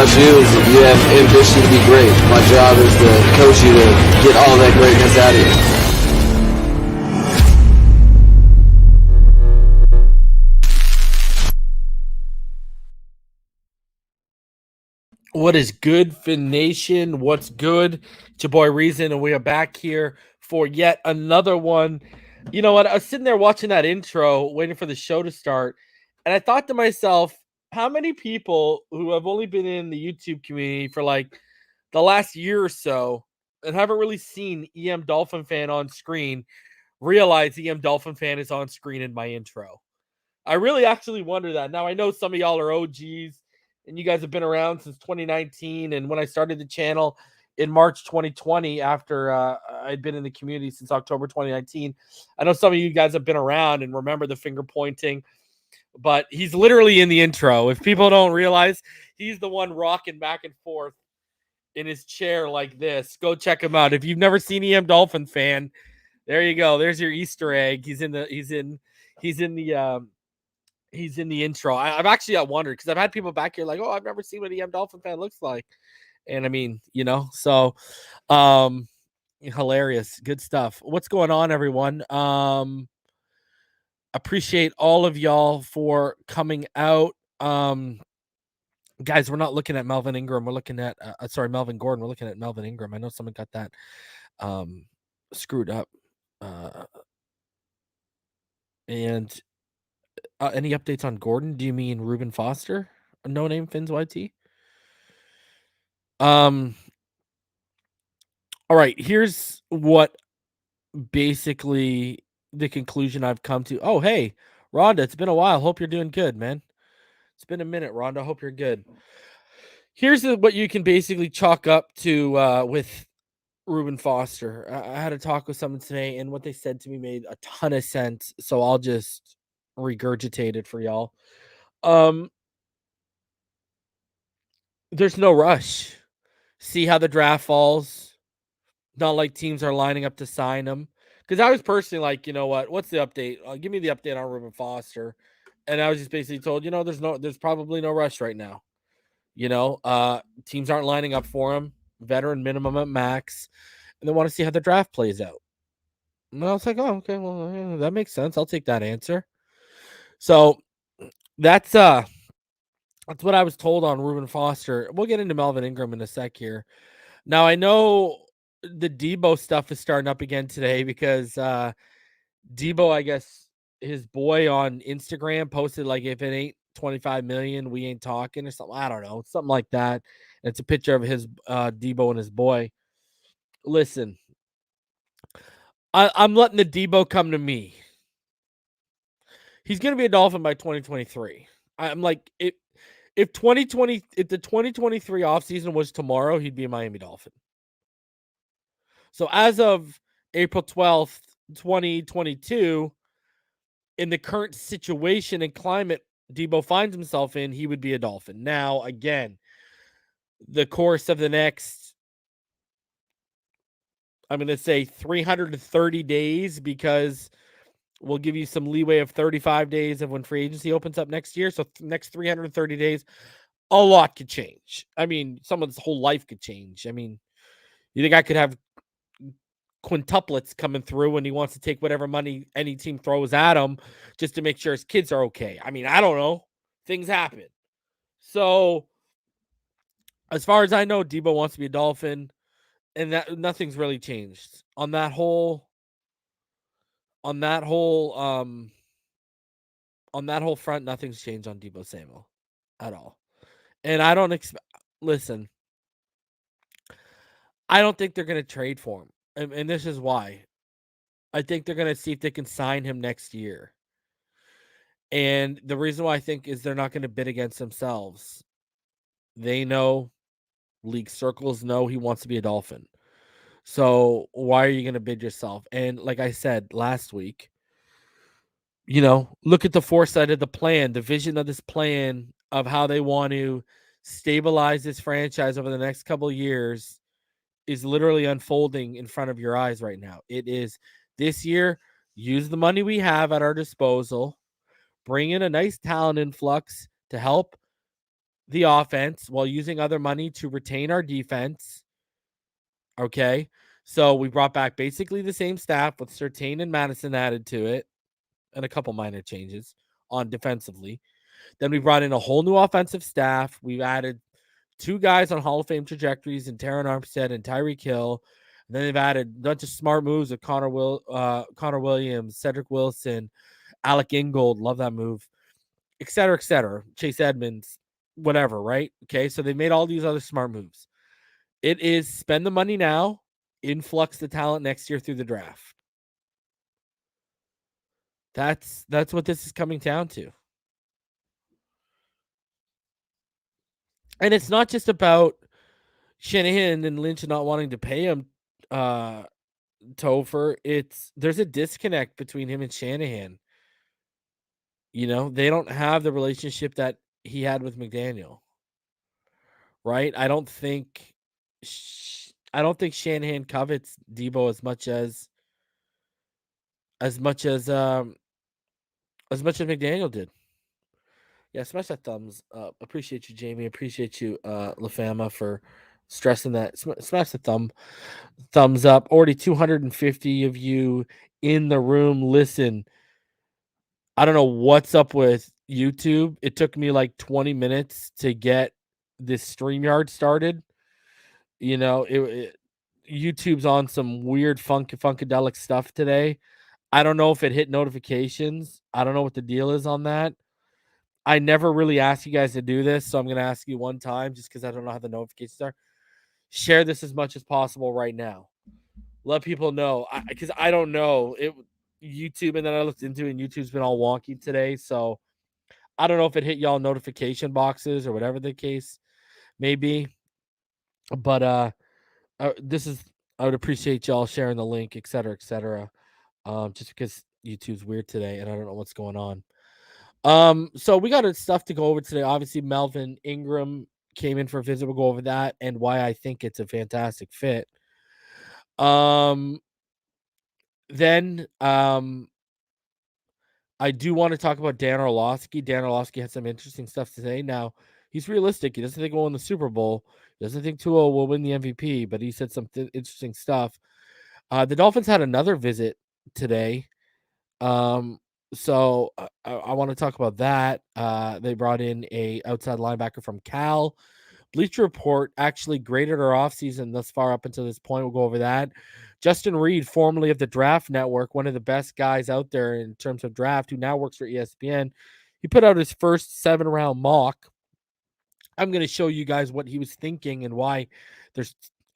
about you is that you have ambition to be great. My job is to coach you to get all that greatness out of you. What is good, Fin Nation? What's good? It's your boy Reason, and we are back here for yet another one. You know what? I was sitting there watching that intro, waiting for the show to start, and I thought to myself, how many people who have only been in the YouTube community for like the last year or so and haven't really seen EM Dolphin Fan on screen realize EM Dolphin Fan is on screen in my intro? I really actually wonder that. Now, I know some of y'all are OGs and you guys have been around since 2019. And when I started the channel in March 2020, after I'd been in the community since October 2019, I know some of you guys have been around and remember the finger pointing, but he's literally in the intro. If people don't realize, he's the one rocking back and forth in his chair like this. Go check him out. If you've never seen EM Dolphin Fan, there you go. There's your Easter egg. He's in the intro. I've actually wondered because I've had people back here like, oh, I've never seen what EM Dolphin Fan looks like. And I mean, so hilarious. Good stuff. What's going on, everyone? Appreciate all of y'all for coming out. Guys, we're not looking at Melvin Ingram. We're looking at Melvin Gordon. We're looking at Melvin Ingram. I know someone got that screwed up. And any updates on Gordon? Do you mean Reuben Foster? No name Fins YT? All right, here's what basically the conclusion I've come to. Oh, hey, Rhonda, it's been a while. Hope you're doing good, man. It's been a minute, Rhonda. Hope you're good. Here's what you can basically chalk up to with Reuben Foster. I had a talk with someone today, and what they said to me made a ton of sense. So I'll just regurgitate it for y'all. There's no rush. See how the draft falls. Not like teams are lining up to sign him. Because I was personally like, you know what? What's the update? Give me the update on Reuben Foster. And I was just basically told, there's probably no rush right now. Teams aren't lining up for him. Veteran minimum at max. And they want to see how the draft plays out. And I was like, oh, okay, well, yeah, that makes sense. I'll take that answer. So that's what I was told on Reuben Foster. We'll get into Melvin Ingram in a sec here. Now, I know the Debo stuff is starting up again today because Debo, I guess, his boy on Instagram posted like, if it ain't 25 million, we ain't talking or something. I don't know. Something like that. And it's a picture of his Debo and his boy. Listen, I'm letting the Debo come to me. He's going to be a Dolphin by 2023. I'm like, if the 2023 offseason was tomorrow, he'd be a Miami Dolphin. So as of April 12th, 2022, in the current situation and climate Debo finds himself in, he would be a Dolphin. Now, again, the course of the next, I'm going to say 330 days, because we'll give you some leeway of 35 days of when free agency opens up next year. So next 330 days, a lot could change. I mean, someone's whole life could change. I mean, you think I could have quintuplets coming through and he wants to take whatever money any team throws at him just to make sure his kids are okay? I mean, I don't know. Things happen. So as far as I know, Debo wants to be a Dolphin, and that nothing's really changed on that whole front. Nothing's changed on Debo Samuel at all. And I don't listen, I don't think they're going to trade for him. And this is why. I think they're going to see if they can sign him next year. And the reason why I think is they're not going to bid against themselves. They know, league circles know he wants to be a Dolphin. So why are you going to bid yourself? And like I said last week, look at the foresight of the plan, the vision of this plan of how they want to stabilize this franchise over the next couple of years is literally unfolding in front of your eyes right now. It is this year, use the money we have at our disposal, bring in a nice talent influx to help the offense while using other money to retain our defense. Okay. So we brought back basically the same staff with Surtain and Madison added to it and a couple minor changes on defensively. Then we brought in a whole new offensive staff. We've added 2 guys on Hall of Fame trajectories in Terron Armstead and Tyreek Hill. And then they've added a bunch of smart moves with Connor Williams, Cedric Wilson, Alec Ingold. Love that move. Et cetera, et cetera. Chase Edmonds, whatever, right? Okay, so they made all these other smart moves. It is spend the money now, influx the talent next year through the draft. That's what this is coming down to. And it's not just about Shanahan and Lynch not wanting to pay him Topher. There's a disconnect between him and Shanahan. They don't have the relationship that he had with McDaniel. Right? I don't think Shanahan covets Debo as much as McDaniel did. Yeah, smash that thumbs up. Appreciate you, Jamie. Appreciate you, LaFama, for stressing that. Smash the thumbs up. Already 250 of you in the room. Listen, I don't know what's up with YouTube. It took me like 20 minutes to get this StreamYard started. YouTube's on some weird funkadelic stuff today. I don't know if it hit notifications. I don't know what the deal is on that. I never really asked you guys to do this, so I'm going to ask you one time just because I don't know how the notifications are. Share this as much as possible right now. Let people know, because I don't know. YouTube, and then I looked into it, and YouTube's been all wonky today, so I don't know if it hit y'all notification boxes or whatever the case may be. But I would appreciate y'all sharing the link, et cetera, et cetera. Just because YouTube's weird today, and I don't know what's going on. So we got stuff to go over today. Obviously, Melvin Ingram came in for a visit. We'll go over that and why I think it's a fantastic fit. Then I do want to talk about Dan Orlovsky. Dan Orlovsky had some interesting stuff to say. Now, he's realistic. He doesn't think we'll win the Super Bowl. He doesn't think Tua will win the MVP, but he said some interesting stuff. The Dolphins had another visit today. So I want to talk about that. They brought in a outside linebacker from Cal. Bleacher Report actually graded our offseason thus far up until this point. We'll go over that. Justin Reid, formerly of the Draft Network, one of the best guys out there in terms of draft, who now works for ESPN. He put out his first 7-round mock. I'm going to show you guys what he was thinking and why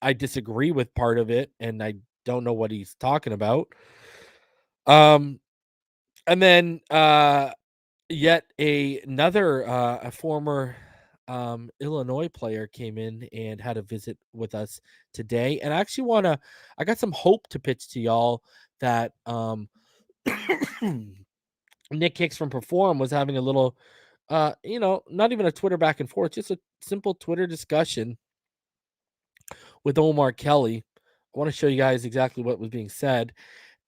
I disagree with part of it, and I don't know what he's talking about. And then yet another a former Illinois player came in and had a visit with us today. And I actually I got some hope to pitch to y'all that Nick Hicks from Perform was having a little not even a Twitter back and forth, just a simple Twitter discussion with Omar Kelly. I want to show you guys exactly what was being said.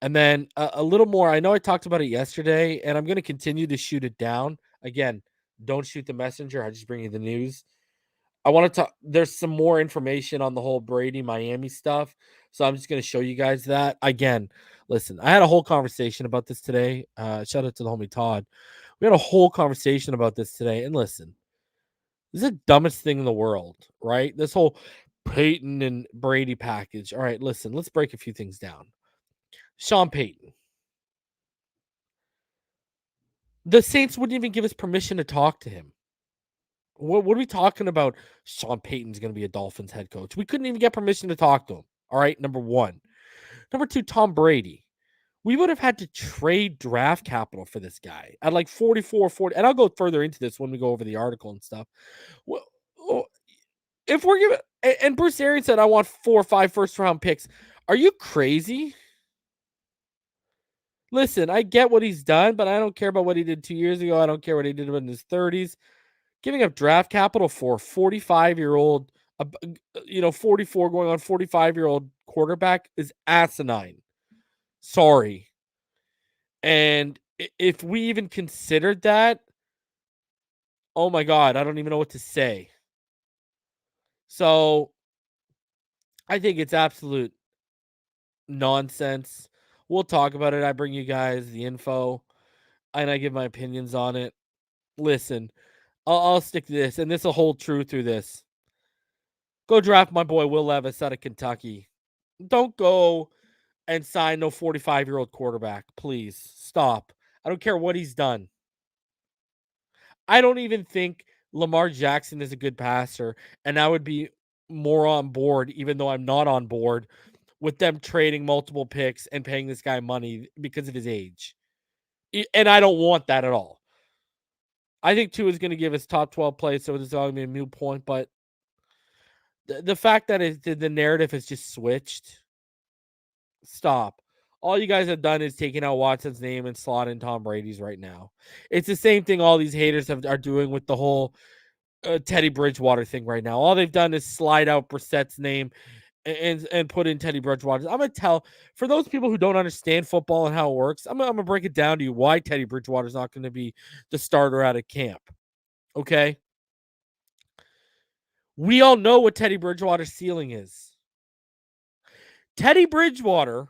And then a little more. I know I talked about it yesterday, and I'm going to continue to shoot it down. Again, don't shoot the messenger. I just bring you the news. I want to talk. There's some more information on the whole Brady Miami stuff. So I'm just going to show you guys that. Again, listen, I had a whole conversation about this today. Shout out to the homie Todd. We had a whole conversation about this today. And listen, this is the dumbest thing in the world, right? This whole Payton and Brady package. All right, listen, let's break a few things down. Sean Payton. The Saints wouldn't even give us permission to talk to him. What are we talking about? Sean Payton's going to be a Dolphins head coach. We couldn't even get permission to talk to him. All right, number one. Number two, Tom Brady. We would have had to trade draft capital for this guy at like 44, 40. And I'll go further into this when we go over the article and stuff. Well, if we're giving, and Bruce Arians said, I want 4 or 5 first-round picks. Are you crazy? Listen, I get what he's done, but I don't care about what he did 2 years ago. I don't care what he did in his 30s. Giving up draft capital for 45-year-old, 44 going on 45-year-old quarterback is asinine. Sorry. And if we even considered that, Oh my God, I don't even know what to say. So I think it's absolute nonsense. We'll talk about it. I bring you guys the info and I give my opinions on it. Listen, I'll stick to this, and this will hold true through this. Go draft my boy Will Levis out of Kentucky. Don't go and sign no 45-year-old quarterback. Please stop. I don't care what he's done. I don't even think Lamar Jackson is a good passer, and I would be more on board, even though I'm not on board, with them trading multiple picks and paying this guy money because of his age. And I don't want that at all. I think Tua is going to give us top 12 play, so it's all going to be a moot point. But the fact that the narrative has just switched, stop. All you guys have done is taking out Watson's name and slot in Tom Brady's right now. It's the same thing all these haters are doing with the whole Teddy Bridgewater thing right now. All they've done is slide out Brissett's name and put in Teddy Bridgewater. I'm gonna tell for those people who don't understand football and how it works. I'm gonna break it down to you why Teddy Bridgewater is not going to be the starter out of camp. Okay, we all know what Teddy Bridgewater's ceiling is. Teddy Bridgewater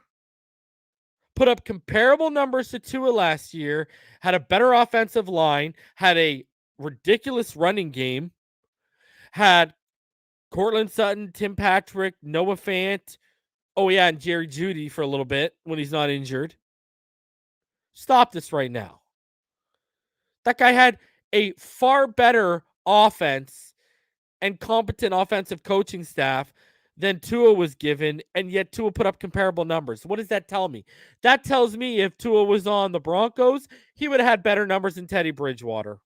put up comparable numbers to Tua last year, had a better offensive line, had a ridiculous running game, had Cortland Sutton, Tim Patrick, Noah Fant. Oh, yeah, and Jerry Jeudy for a little bit when he's not injured. Stop this right now. That guy had a far better offense and competent offensive coaching staff than Tua was given, and yet Tua put up comparable numbers. What does that tell me? That tells me if Tua was on the Broncos, he would have had better numbers than Teddy Bridgewater.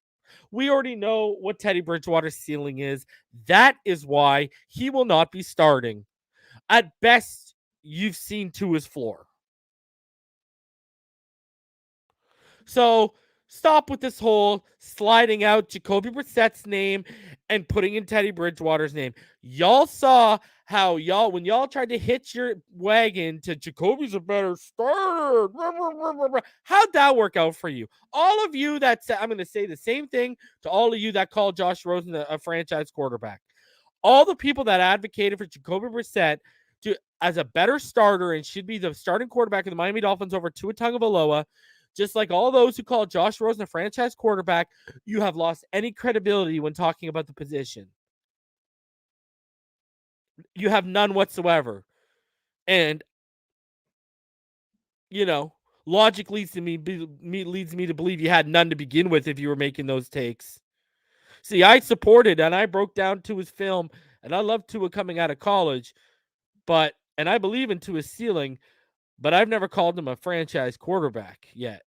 We already know what Teddy Bridgewater's ceiling is. That is why he will not be starting. At best, you've seen Tua's floor. So stop with this whole sliding out Jacoby Brissett's name and putting in Teddy Bridgewater's name. Y'all saw how when y'all tried to hitch your wagon to Jacoby's a better starter. How'd that work out for you? All of you that said, I'm going to say the same thing to all of you that called Josh Rosen a franchise quarterback. All the people that advocated for Jacoby Brissett as a better starter and should be the starting quarterback of the Miami Dolphins over Tua Tagovailoa, just like all those who call Josh Rosen a franchise quarterback, you have lost any credibility when talking about the position. You have none whatsoever. And, logic leads me to believe you had none to begin with if you were making those takes. See, I supported and I broke down Tua's film, and I love Tua coming out of college, and I believe in Tua's ceiling, but I've never called him a franchise quarterback yet.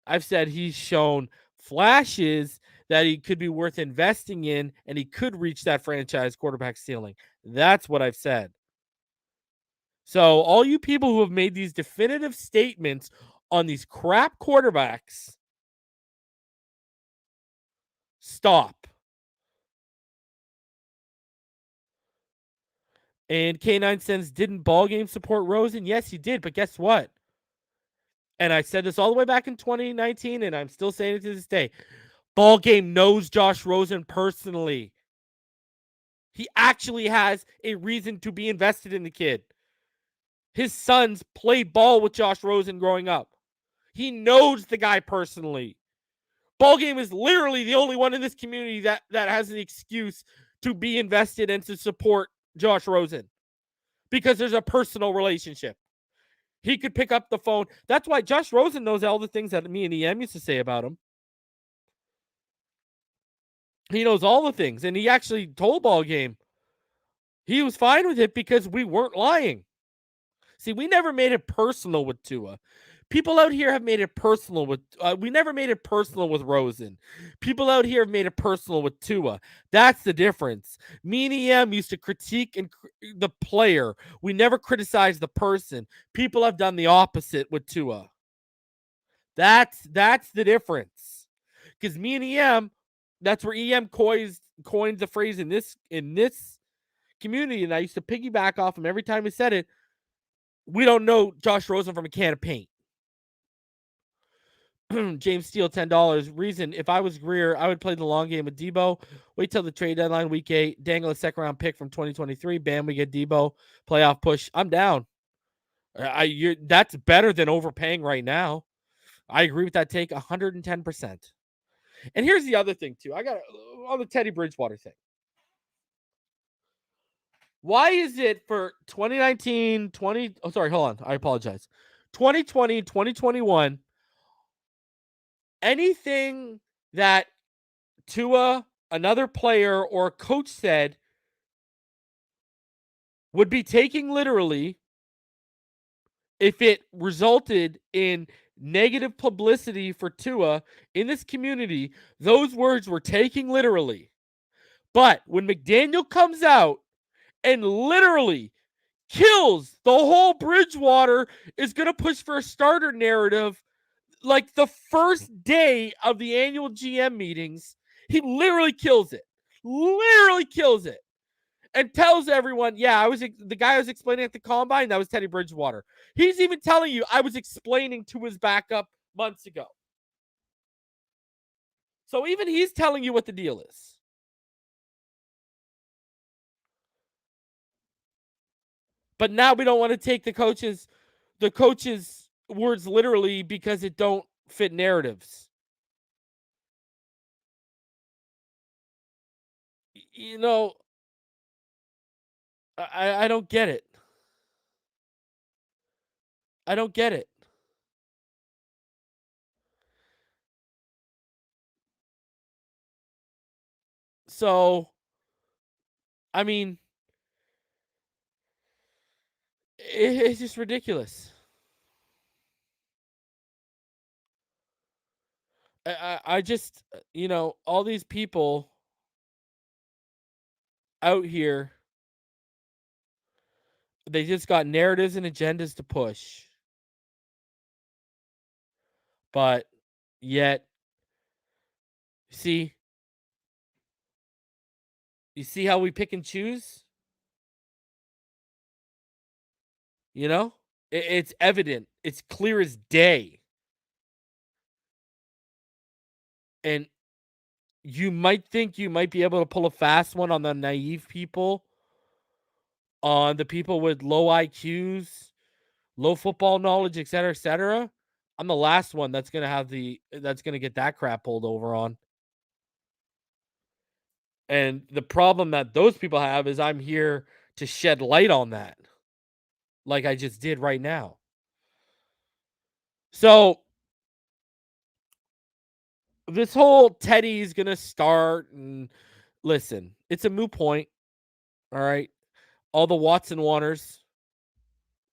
I've said he's shown flashes that he could be worth investing in and he could reach that franchise quarterback ceiling. That's what I've said. So all you people who have made these definitive statements on these crap quarterbacks, stop. And K9 Cents didn't ball game support Rosen. Yes, he did. But guess what? And I said this all the way back in 2019, and I'm still saying it to this day. Ball game knows Josh Rosen personally. He actually has a reason to be invested in the kid. His sons played ball with Josh Rosen growing up. He knows the guy personally. Ball game is literally the only one in this community that has an excuse to be invested and to support Josh Rosen because there's a personal relationship. He could pick up the phone. That's why Josh Rosen knows all the things that me and EM used to say about him. He knows all the things, and he actually told Ball Game he was fine with it because we weren't lying. See, we never made it personal with Tua. People out here have made it personal with. We never made it personal with Rosen. People out here have made it personal with Tua. That's the difference. Me and EM used to critique the player. We never criticized the person. People have done the opposite with Tua. That's the difference. Because me and EM, that's where EM coined the phrase in this community, and I used to piggyback off him every time he said it. We don't know Josh Rosen from a can of paint. James Steele, $10. Reason, if I was Greer, I would play the long game with Debo. Wait till the trade deadline, week 8. Dangle a second-round pick from 2023. Bam, we get Debo. Playoff push. I'm down. That's better than overpaying right now. I agree with that take 110%. And here's the other thing, too. I got on the Teddy Bridgewater thing. Why is it for 2019, hold on. I apologize. 2020, 2021, anything that Tua, another player, or a coach said would be taking literally if it resulted in negative publicity for Tua in this community, those words were taking literally. But when McDaniel comes out and literally kills the whole Bridgewater is going to push for a starter narrative like the first day of the annual GM meetings, he literally kills it. Literally kills it. And tells everyone, yeah, the guy I was explaining at the combine, that was Teddy Bridgewater. He's even telling you I was explaining to his backup months ago. So even he's telling you what the deal is. But now we don't want to take the coach's words literally because it don't fit narratives. You know, I don't get it. I don't get it. So, I mean, it's just ridiculous. I just, all these people out here, they just got narratives and agendas to push. But yet, you see how we pick and choose? It's evident. It's clear as day. And you might think you might be able to pull a fast one on the naive people, on the people with low IQs, low football knowledge, et cetera, et cetera. I'm the last one that's gonna get that crap pulled over on. And the problem that those people have is I'm here to shed light on that, like I just did right now. So this whole Teddy's gonna start, and listen, it's a moot point. All right. All the Watson wanters,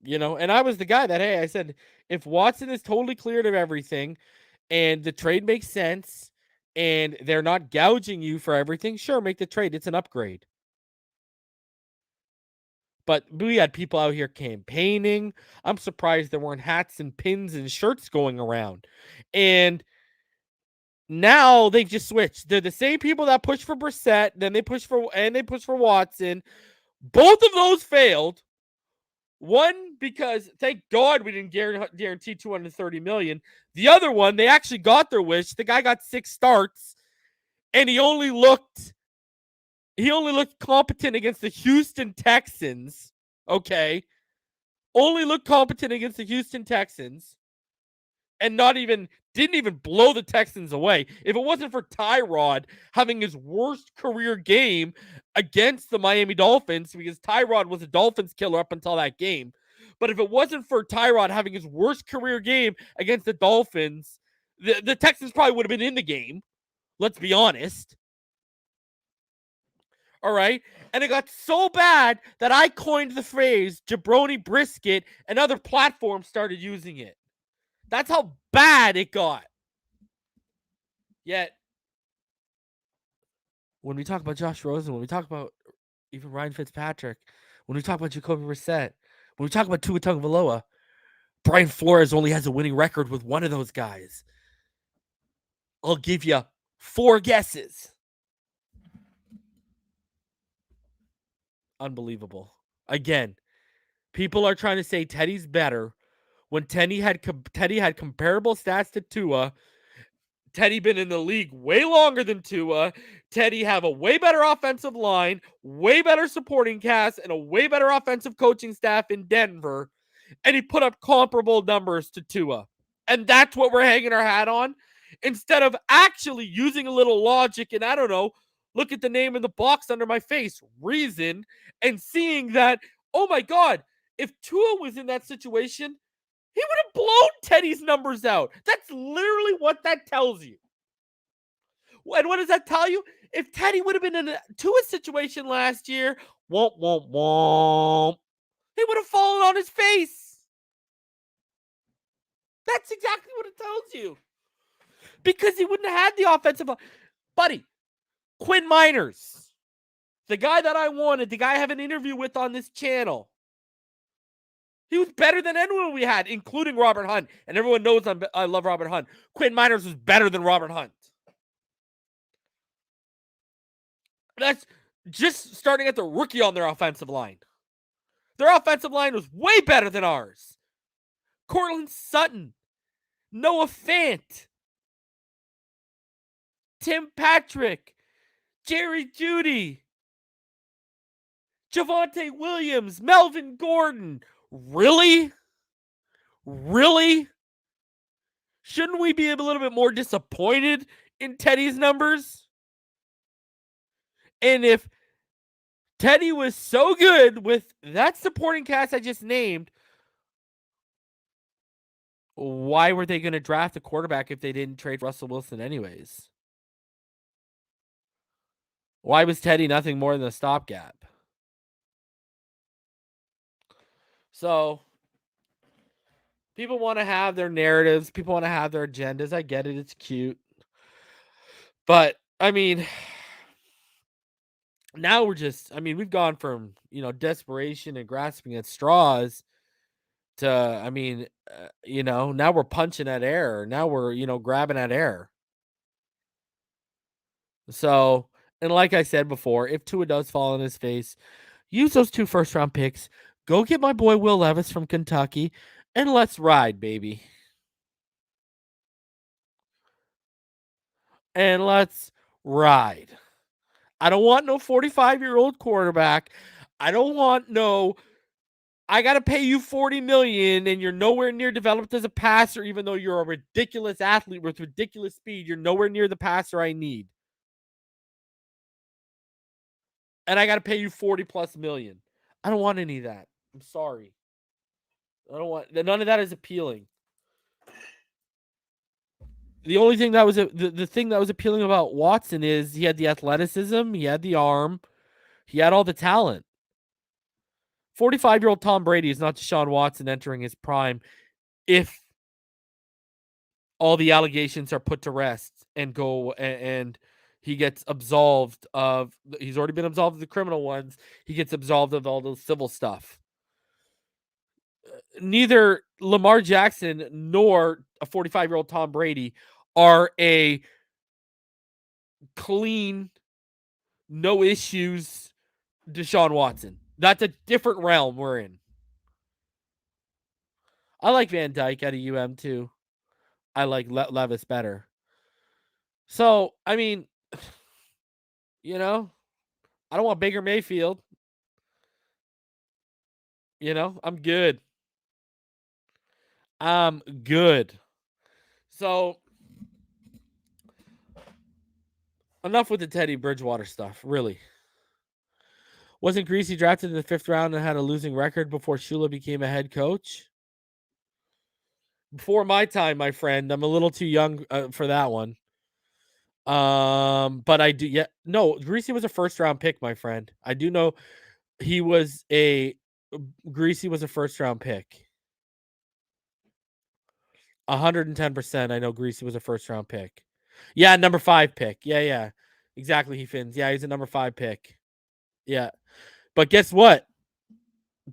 and I was the guy that, hey, I said, if Watson is totally cleared of everything and the trade makes sense and they're not gouging you for everything, sure, make the trade. It's an upgrade. But we had people out here campaigning. I'm surprised there weren't hats and pins and shirts going around. And now they've just switched. They're the same people that push for Brissett, then they push for Watson. Both of those failed. One, because thank God we didn't guarantee $230 million. The other one, they actually got their wish. The guy got 6 starts, and he only looked competent against the Houston Texans. Okay, only looked competent against the Houston Texans, and didn't even blow the Texans away. If it wasn't for Tyrod having his worst career game against the Miami Dolphins, because Tyrod was a Dolphins killer up until that game. But if it wasn't for Tyrod having his worst career game against the Dolphins, the Texans probably would have been in the game. Let's be honest. All right. And it got so bad that I coined the phrase jabroni brisket, and other platforms started using it. That's how bad it got. Yet, when we talk about Josh Rosen, when we talk about even Ryan Fitzpatrick, when we talk about Jacoby Brissett, when we talk about Tua Tagovailoa, Brian Flores only has a winning record with one of those guys. I'll give you 4 guesses. Unbelievable. Again, people are trying to say Teddy's better when Teddy had comparable stats to Tua. Teddy been in the league way longer than Tua. Teddy have a way better offensive line, way better supporting cast, and a way better offensive coaching staff in Denver. And he put up comparable numbers to Tua. And that's what we're hanging our hat on. Instead of actually using a little logic and, I don't know, look at the name in the box under my face, reason, and seeing that, oh my God, if Tua was in that situation, he would have blown Teddy's numbers out. That's literally what that tells you. And what does that tell you? If Teddy would have been in a Tua situation last year, womp, womp, womp, he would have fallen on his face. That's exactly what it tells you. Because he wouldn't have had the offensive. Buddy, Quinn Miners, the guy that I wanted, the guy I have an interview with on this channel, he was better than anyone we had, including Robert Hunt. And everyone knows I love Robert Hunt. Quinn Miners was better than Robert Hunt. That's just starting at the rookie on their offensive line. Their offensive line was way better than ours. Cortland Sutton, Noah Fant, Tim Patrick, Jerry Jeudy, Javonte Williams, Melvin Gordon. Really? Really? Shouldn't we be a little bit more disappointed in Teddy's numbers? And if Teddy was so good with that supporting cast I just named, why were they going to draft a quarterback if they didn't trade Russell Wilson anyways? Why was Teddy nothing more than a stopgap? So, people want to have their narratives. People want to have their agendas. I get it. It's cute. But, I mean, now we've gone from, desperation and grasping at straws to, now we're punching at air. Now we're, grabbing at air. So, and like I said before, if Tua does fall on his face, use those 2 first-round picks. Go get my boy Will Levis from Kentucky, and let's ride, baby. And let's ride. I don't want no 45-year-old quarterback. I don't want I got to pay you $40 million and you're nowhere near developed as a passer, even though you're a ridiculous athlete with ridiculous speed. You're nowhere near the passer I need. And I got to pay you $40+ million. I don't want any of that. I'm sorry. I don't want none of that is appealing. The only thing that was the thing that was appealing about Watson is he had the athleticism, he had the arm, he had all the talent. 45-year-old Tom Brady is not Deshaun Watson entering his prime if all the allegations are put to rest and he gets absolved of. He's already been absolved of the criminal ones. He gets absolved of all those civil stuff. Neither Lamar Jackson nor a 45-year-old Tom Brady are a clean, no issues Deshaun Watson. That's a different realm we're in. I like Van Dyke out of too. I like Levis better. So, I mean, I don't want Baker Mayfield. I'm good. I'm good. So, enough with the Teddy Bridgewater stuff, really. Wasn't Greasy drafted in the 5th round and had a losing record before Shula became a head coach? Before my time, my friend. I'm a little too young for that one. But I do. Yeah, no, Greasy was a 1st-round pick, my friend. I do know Greasy was a 1st-round pick. 110%. I know Greasy was a 1st-round pick. Yeah, number 5 pick. Yeah. Exactly, he fins. Yeah, he's a number 5 pick. Yeah. But guess what?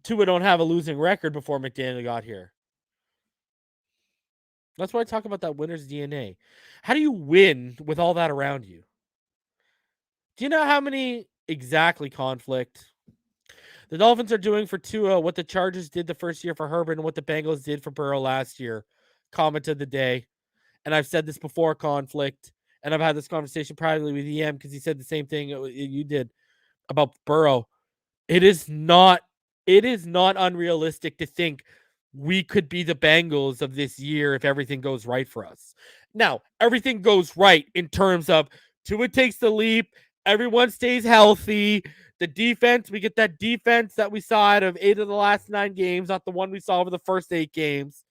Tua don't have a losing record before McDaniel got here. That's why I talk about that winner's DNA. How do you win with all that around you? Do you know how many exactly conflict? The Dolphins are doing for Tua what the Chargers did the first year for Herbert and what the Bengals did for Burrow last year. Comment of the day. And I've said this before, conflict. And I've had this conversation privately with EM because he said the same thing you did about Burrow. It is not unrealistic to think we could be the Bengals of this year if everything goes right for us. Now, everything goes right in terms of Tua takes the leap, everyone stays healthy. The defense, we get that defense that we saw out of 8 of the last 9 games, not the one we saw over the first 8 games.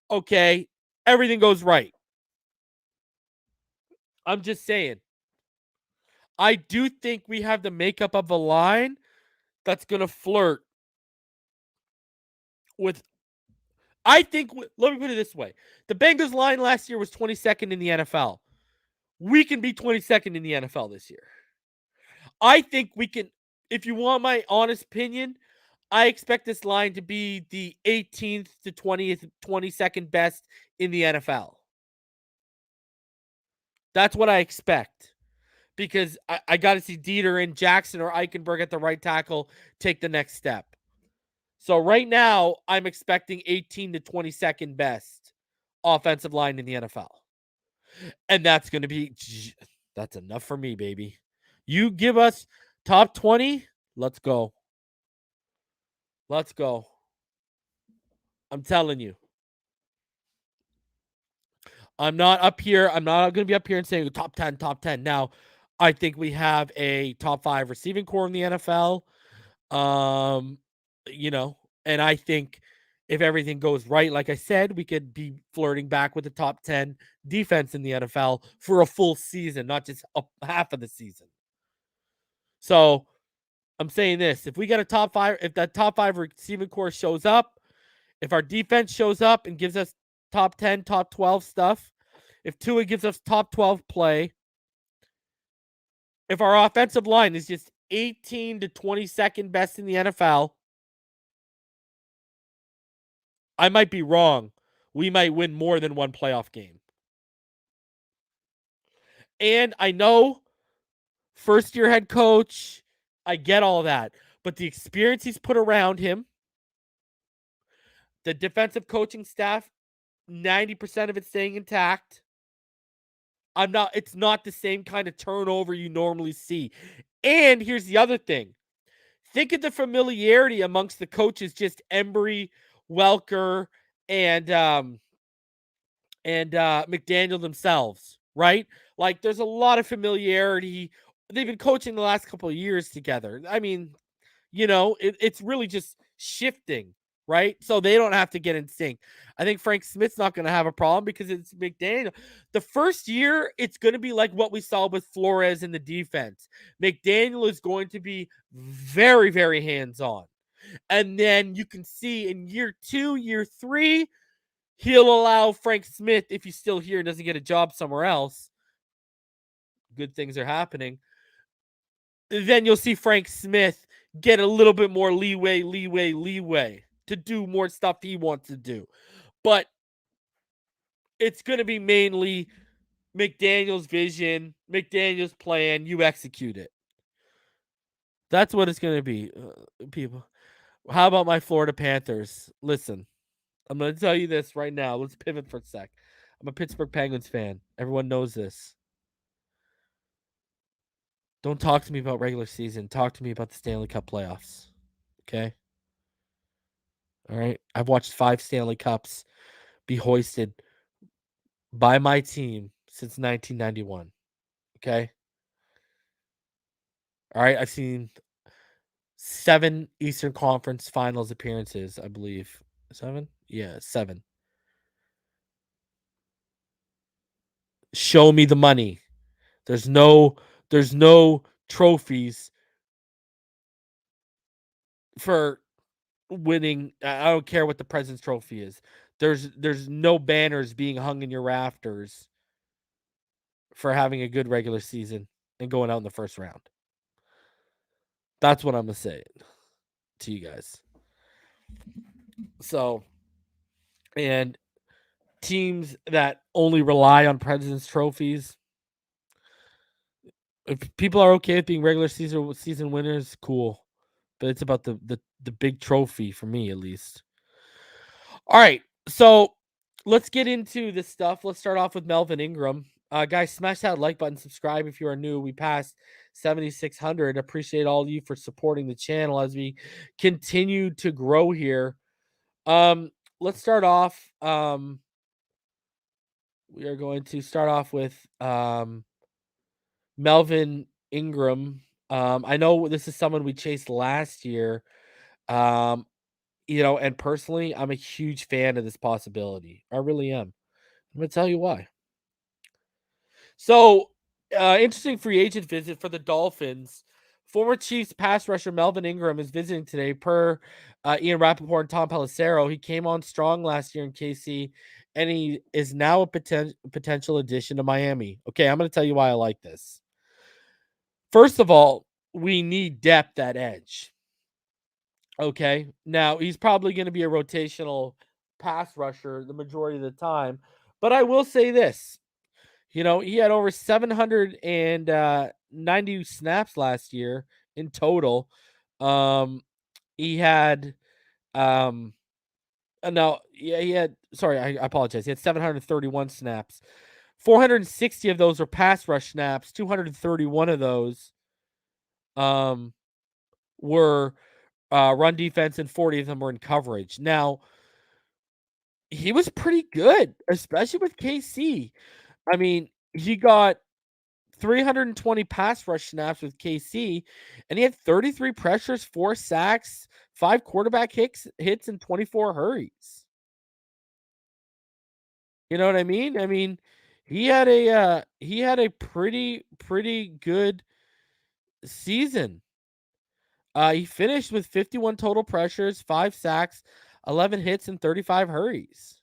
Okay, everything goes right. I'm just saying. I do think we have the makeup of a line that's going to flirt with. I think, let me put it this way. The Bengals line last year was 22nd in the NFL. We can be 22nd in the NFL this year. I think we can, if you want my honest opinion, I expect this line to be the 18th to 20th, 22nd best in the NFL. That's what I expect. Because I got to see Dieter and Jackson or Eichenberg at the right tackle take the next step. So right now, I'm expecting 18 to 22nd best offensive line in the NFL. And that's going to be, that's enough for me, baby. You give us top 20, let's go. Let's go. I'm telling you. I'm not up here. I'm not going to be up here and saying top 10, top 10. Now, I think we have a top 5 receiving core in the NFL. And I think if everything goes right, like I said, we could be flirting back with the top 10 defense in the NFL for a full season, not just a half of the season. So I'm saying this, if we get a top 5, if that top 5 receiving core shows up, if our defense shows up and gives us top 10, top 12 stuff, if Tua gives us top 12 play, if our offensive line is just 18 to 22nd best in the NFL, I might be wrong. We might win more than one playoff game. And I know first-year head coach, I get all that. But the experience he's put around him, the defensive coaching staff, 90% of it staying intact. It's not the same kind of turnover you normally see. And here's the other thing. Think of the familiarity amongst the coaches, just Embry, Welker, and McDaniel themselves, right? Like, there's a lot of familiarity. They've been coaching the last couple of years together. I mean, it's really just shifting, right? So they don't have to get in sync. I think Frank Smith's not going to have a problem because it's McDaniel. The first year, it's going to be like what we saw with Flores in the defense. McDaniel is going to be very, very hands-on. And then you can see in year 2, year 3, he'll allow Frank Smith, if he's still here and doesn't get a job somewhere else, good things are happening, then you'll see Frank Smith get a little bit more leeway to do more stuff he wants to do. But it's going to be mainly McDaniel's vision, McDaniel's plan, you execute it. That's what it's going to be, people. How about my Florida Panthers? Listen, I'm going to tell you this right now. Let's pivot for a sec. I'm a Pittsburgh Penguins fan. Everyone knows this. Don't talk to me about regular season. Talk to me about the Stanley Cup playoffs. Okay? All right? I've watched 5 Stanley Cups be hoisted by my team since 1991. Okay? All right? I've seen 7 Eastern Conference Finals appearances, I believe. 7? Yeah, 7. Show me the money. There's no trophies for winning. I don't care what the President's Trophy is. There's no banners being hung in your rafters for having a good regular season and going out in the first round. That's what I'm gonna say to you guys. So, and teams that only rely on President's Trophies, if people are okay with being regular season winners, cool. but it's about the big trophy for me at least. All right, so let's get into this stuff. Let's start off with Melvin Ingram. Guys, smash that like button, subscribe if you are new. We passed 7,600. Appreciate all of you for supporting the channel as we continue to grow here. Let's start off. We are going to start off with Melvin Ingram. I know this is someone we chased last year. And personally, I'm a huge fan of this possibility. I really am. I'm going to tell you why. So, interesting free agent visit for the Dolphins. Former Chiefs pass rusher Melvin Ingram is visiting today per Ian Rappaport and Tom Pelissero. He came on strong last year in KC, and he is now a potential addition to Miami. Okay, I'm going to tell you why I like this. First of all, we need depth at edge. Okay, now he's probably going to be a rotational pass rusher the majority of the time, but I will say this. He had over 790 snaps last year in total. He had sorry, I apologize. He had 731 snaps. 460 of those were pass rush snaps. 231 of those were run defense, and 40 of them were in coverage. Now, he was pretty good, especially with KC. I mean, he got 320 pass rush snaps with KC, and he had 33 pressures, 4 sacks, 5 quarterback hits, and 24 hurries. You know what I mean? I mean, he had a pretty good season. He finished with 51 total pressures, 5 sacks, 11 hits, and 35 hurries.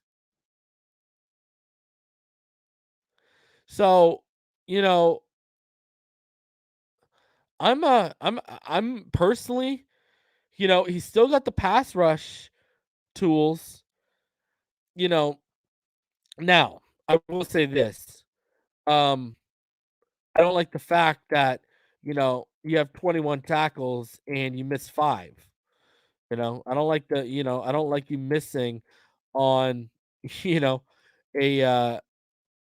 So, I'm personally, he's still got the pass rush tools. Now I will say this. I don't like the fact that, you have 21 tackles and you miss 5. I don't like I don't like you missing on, you know, a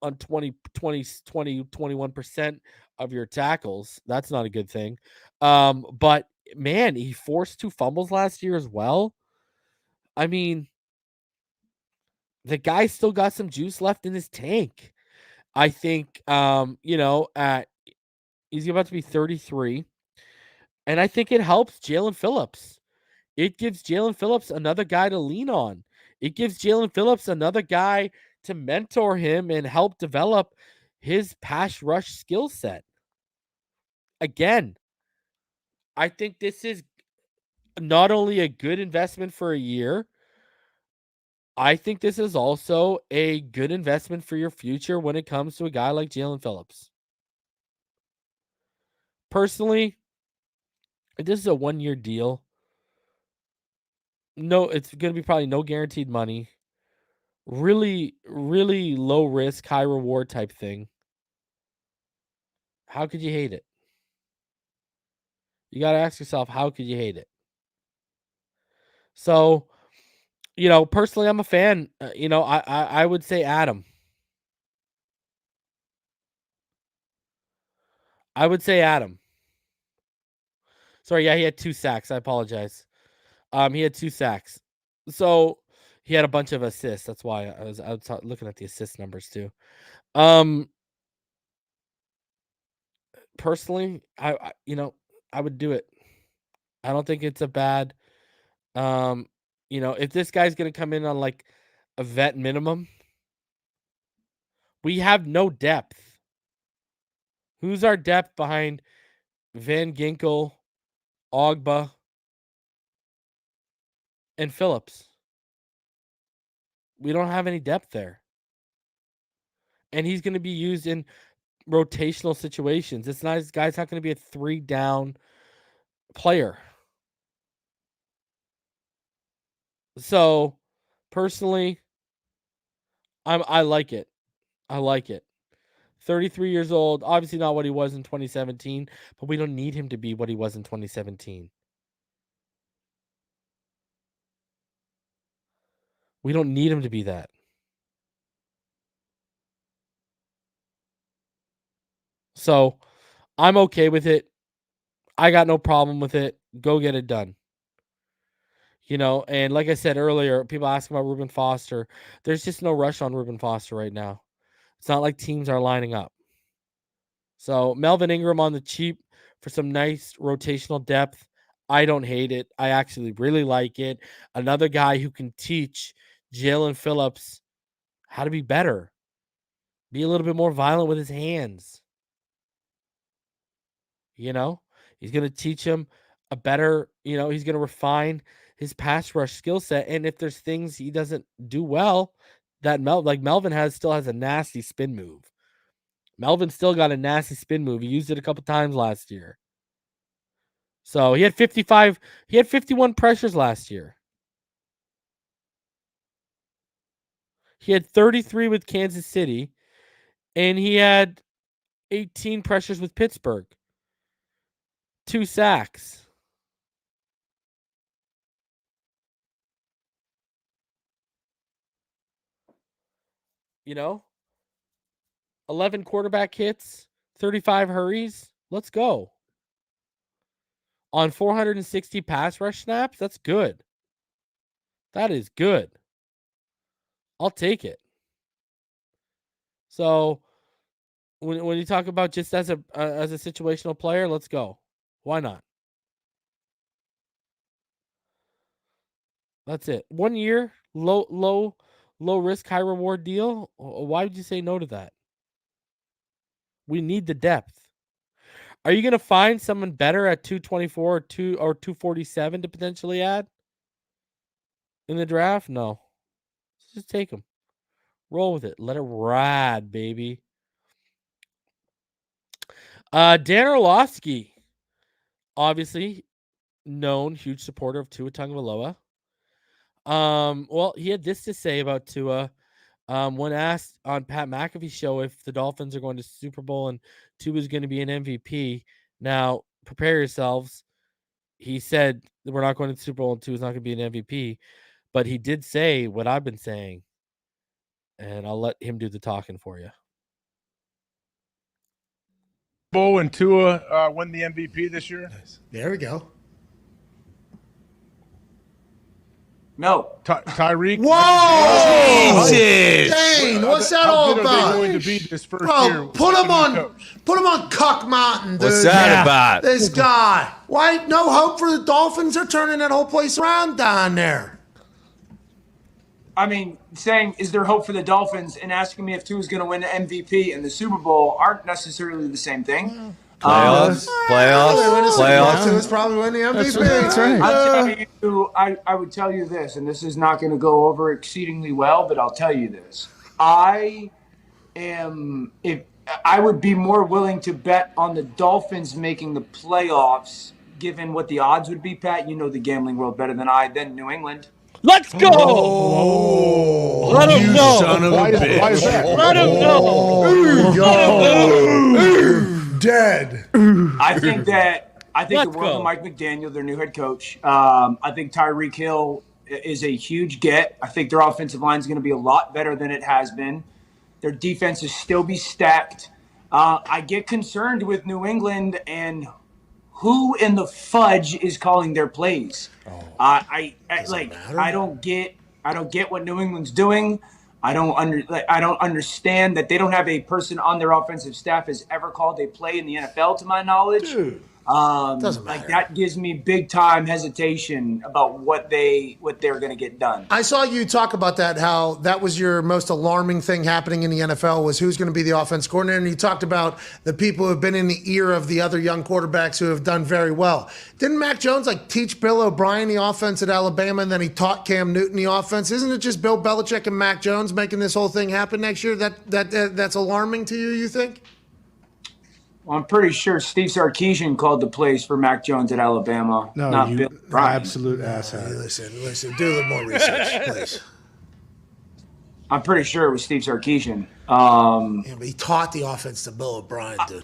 on 21% of your tackles. That's not a good thing. But man, he forced 2 fumbles last year as well. I mean, the guy still got some juice left in his tank. I think at he's about to be 33, and I think it helps Jalen Phillips. It gives Jalen Phillips another guy to lean on. It gives Jalen Phillips another guy to mentor him and help develop his pass rush skill set. Again, I think this is not only a good investment for a year, I think this is also a good investment for your future when it comes to a guy like Jalen Phillips. Personally, this is a 1-year deal. No, it's going to be probably no guaranteed money. Really, really low risk, high reward type thing. How could you hate it? You got to ask yourself, how could you hate it? So, personally, I'm a fan. I would say Adam. I would say Adam. Sorry, yeah, he had 2 sacks. I apologize. He had 2 sacks. So he had a bunch of assists. That's why I was looking at the assist numbers too. Personally, I would do it. I don't think it's a bad. If this guy's gonna come in on like a vet minimum, we have no depth. Who's our depth behind Van Ginkel, Ogba, and Phillips? We don't have any depth there. And he's going to be used in rotational situations. It's not, this guy's not going to be a 3-down player. So, personally, I like it. I like it. 33 years old, obviously not what he was in 2017, but we don't need him to be what he was in 2017. We don't need him to be that. So I'm okay with it. I got no problem with it. Go get it done. And like I said earlier, people ask about Reuben Foster. There's just no rush on Reuben Foster right now. It's not like teams are lining up. So Melvin Ingram on the cheap for some nice rotational depth. I don't hate it. I actually really like it. Another guy who can teach Jalen Phillips how to be better. Be a little bit more violent with his hands. He's going to teach him a better, he's going to refine his pass rush skill set. And if there's things he doesn't do well, that Melvin still has a nasty spin move. Melvin still got a nasty spin move. He used it a couple times last year. So he had 51 pressures last year. He had 33 with Kansas City, and he had 18 pressures with Pittsburgh. 2 sacks. 11 quarterback hits, 35 hurries. Let's go. On 460 pass rush snaps, that's good. That is good. I'll take it. So when you talk about just as a situational player, let's go. Why not? That's it. 1 year, low risk, high reward deal. Why would you say no to that? We need the depth. Are you going to find someone better at 224 or 247 to potentially add in the draft? No. Just take them. Roll with it. Let it ride, baby. Dan Orlovsky, obviously known huge supporter of Tua Tagovailoa. Well, he had this to say about Tua. When asked on Pat McAfee's show if the Dolphins are going to Super Bowl and Tua is going to be an MVP, now prepare yourselves. He said we're not going to the Super Bowl and Tua is not going to be an MVP, but he did say what I've been saying, and I'll let him do the talking for you. Bowl and Tua win the MVP this year? Nice. There we go. No. Tyreek. Whoa! Jesus! Dane, what's that all How good are about? they going to be this first Bro, year? put him on Coach? Cuck Mountain, dude. What's that about? This guy. Why no hope for the Dolphins? They're turning that whole place around down there. I mean, saying is there hope for the Dolphins and asking me if Tua's going to win the MVP and the Super Bowl aren't necessarily the same thing. Playoffs. Tua's probably win the MVP. That's right. I would tell you this, and this is not going to go over exceedingly well, but I'll tell you this. I would be more willing to bet on the Dolphins making the playoffs, given what the odds would be, Pat. You know the gambling world better than I, than New England. Let's go! Oh, let him know. Son of a bitch. Why is that? Let him know. Dead. I think the world go. of Mike McDaniel, their new head coach. I think Tyreek Hill is a huge get. I think their offensive line is going to be a lot better than it has been. Their defense is still be stacked. I get concerned with New England and who in the fudge is calling their plays. I don't get what New England's doing. I don't understand that they don't have a person on their offensive staff has ever called a play in the NFL, to my knowledge. Dude, doesn't matter. Like that gives me big time hesitation about what they're going to get done. I saw you talk about that, how that was your most alarming thing happening in the NFL was who's going to be the offense coordinator. And you talked about the people who have been in the ear of the other young quarterbacks who have done very well. Didn't Mac Jones teach Bill O'Brien the offense at Alabama, and then he taught Cam Newton the offense? Isn't it just Bill Belichick and Mac Jones making this whole thing happen next year? That's alarming to you think? Well, I'm pretty sure Steve Sarkisian called the plays for Mac Jones at Alabama, not Bill O'Brien. Absolute asshat. Listen, do a little more research, please. I'm pretty sure it was Steve Sarkisian. Yeah, but he taught the offense to Bill O'Brien, dude.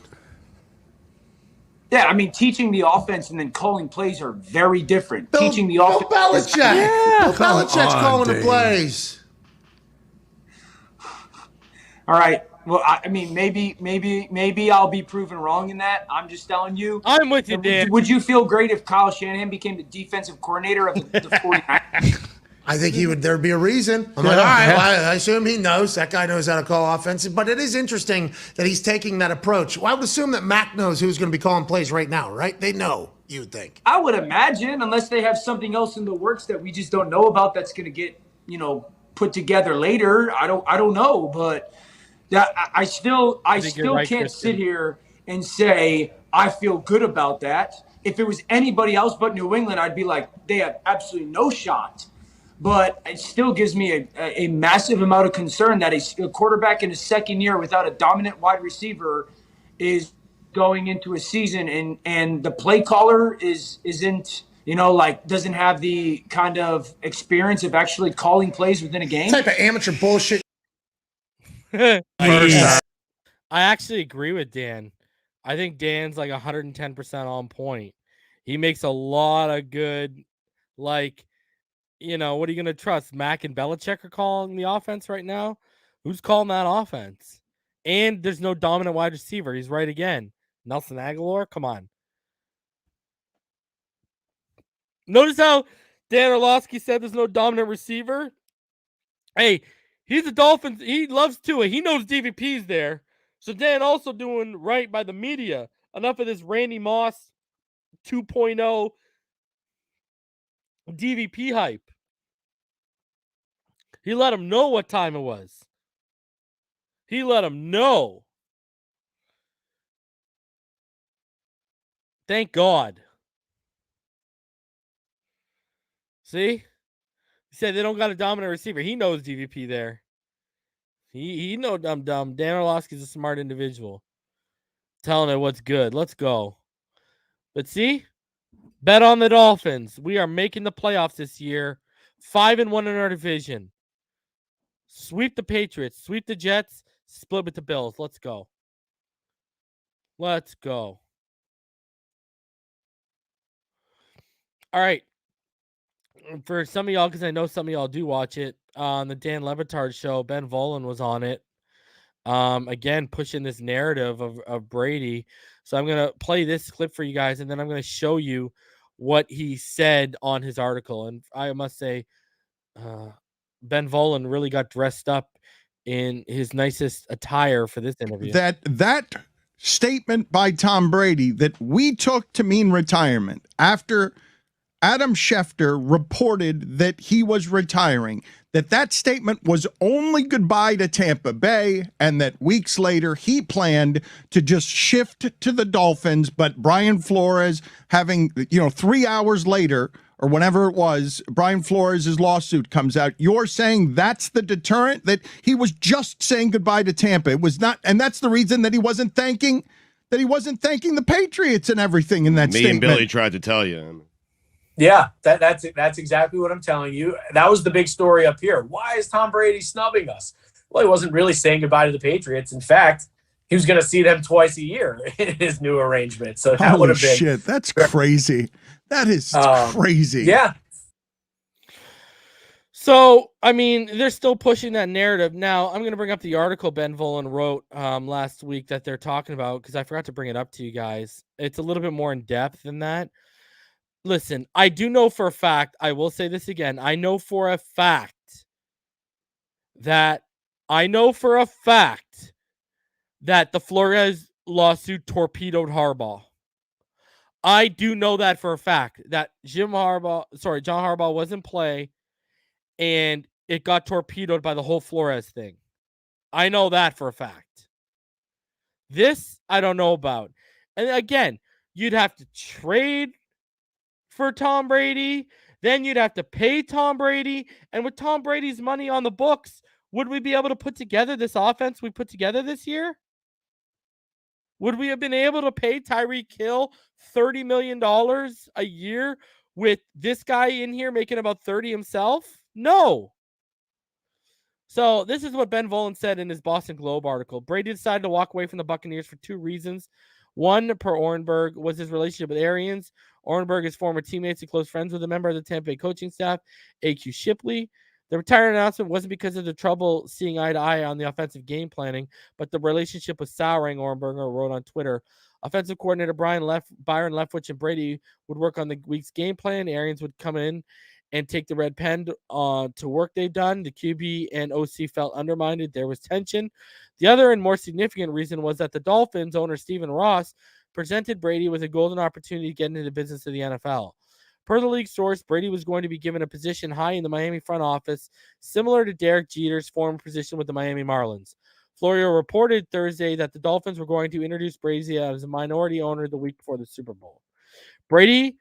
Yeah, I mean, teaching the offense and then calling plays are very different. Bill offense. Belichick. Bill come Belichick's on, calling the Dave. plays. All right. Well, I mean, maybe I'll be proven wrong in that. I'm just telling you. I'm with you, Dan. Would you feel great if Kyle Shanahan became the defensive coordinator of the 49ers? I think there'd be a reason. I'm like, all right, well, I assume he knows. That guy knows how to call offensive. But it is interesting that he's taking that approach. Well, I would assume that Mac knows who's going to be calling plays right now, right? They know, you would think. I would imagine, unless they have something else in the works that we just don't know about that's going to get, put together later. I don't know, but I still right, can't Kristen. sit here and say I feel good about that. If it was anybody else but New England, I'd be like, they have absolutely no shot. But it still gives me a massive amount of concern that a quarterback in his second year without a dominant wide receiver is going into a season and the play caller isn't doesn't have the kind of experience of actually calling plays within a game. Type of amateur bullshit. I actually agree with Dan. I think Dan's like 110% on point. He makes a lot of good, what are you going to trust? Mac and Belichick are calling the offense right now? Who's calling that offense? And there's no dominant wide receiver. He's right again. Nelson Aguilar? Come on. Notice how Dan Orlovsky said there's no dominant receiver? Hey, he's a Dolphins. He loves Tua. He knows DVP's there. So Dan also doing right by the media. Enough of this Randy Moss 2.0 DVP hype. He let him know what time it was. He let him know. Thank God. See? He said they don't got a dominant receiver. He knows DVP there. He know dumb. Dan Orlovsky's a smart individual. Telling it what's good. Let's go. But see? Bet on the Dolphins. We are making the playoffs this year. 5-1 in our division. Sweep the Patriots. Sweep the Jets. Split with the Bills. Let's go. Let's go. All right. For some of y'all, because I know some of y'all do watch it, on the Dan Levitard show, Ben Volen was on it. Again, pushing this narrative of Brady. So I'm going to play this clip for you guys, and then I'm going to show you what he said on his article. And I must say, Ben Volen really got dressed up in his nicest attire for this interview. That statement by Tom Brady that we took to mean retirement after Adam Schefter reported that he was retiring, that statement was only goodbye to Tampa Bay, and that weeks later he planned to just shift to the Dolphins, but Brian Flores having, 3 hours later or whenever it was, Brian Flores' lawsuit comes out. You're saying that's the deterrent, that he was just saying goodbye to Tampa. It was not, and that's the reason that he wasn't thanking the Patriots and everything in that Me statement. and Billy tried to tell you. Yeah, that's exactly what I'm telling you. That was the big story up here. Why is Tom Brady snubbing us? Well, he wasn't really saying goodbye to the Patriots. In fact, he was going to see them twice a year in his new arrangement. So that would have been shit. That's crazy. That is crazy. Yeah. So, I mean, they're still pushing that narrative. Now, I'm going to bring up the article Ben Volen wrote last week that they're talking about, because I forgot to bring it up to you guys. It's a little bit more in depth than that. Listen, I do know for a fact, I will say this again, I know for a fact that the Flores lawsuit torpedoed Harbaugh. I do know that for a fact, that John Harbaugh was in play, and it got torpedoed by the whole Flores thing. I know that for a fact. This, I don't know about. And again, you'd have to trade for Tom Brady. Then you'd have to pay Tom Brady. And with Tom Brady's money on the books, would we be able to put together this offense we put together this year? Would we have been able to pay Tyreek Hill $30 million a year with this guy in here making about 30 himself? No. So this is what Ben Volen said in his Boston Globe article. Brady decided to walk away from the Buccaneers for two reasons. One, per Orenberg, was his relationship with Arians. Orenberg is former teammates and close friends with a member of the Tampa Bay coaching staff, A.Q. Shipley. The retirement announcement wasn't because of the trouble seeing eye to eye on the offensive game planning, but the relationship was souring, Orenberger wrote on Twitter. Offensive coordinator Byron Leftwich and Brady would work on the week's game plan. Arians would come in and take the red pen to work they've done. The QB and OC felt undermined. There was tension. The other and more significant reason was that the Dolphins owner Stephen Ross presented Brady with a golden opportunity to get into the business of the NFL. Per the league source, Brady was going to be given a position high in the Miami front office, similar to Derek Jeter's former position with the Miami Marlins. Florio reported Thursday that the Dolphins were going to introduce Brady as a minority owner the week before the Super Bowl. Brady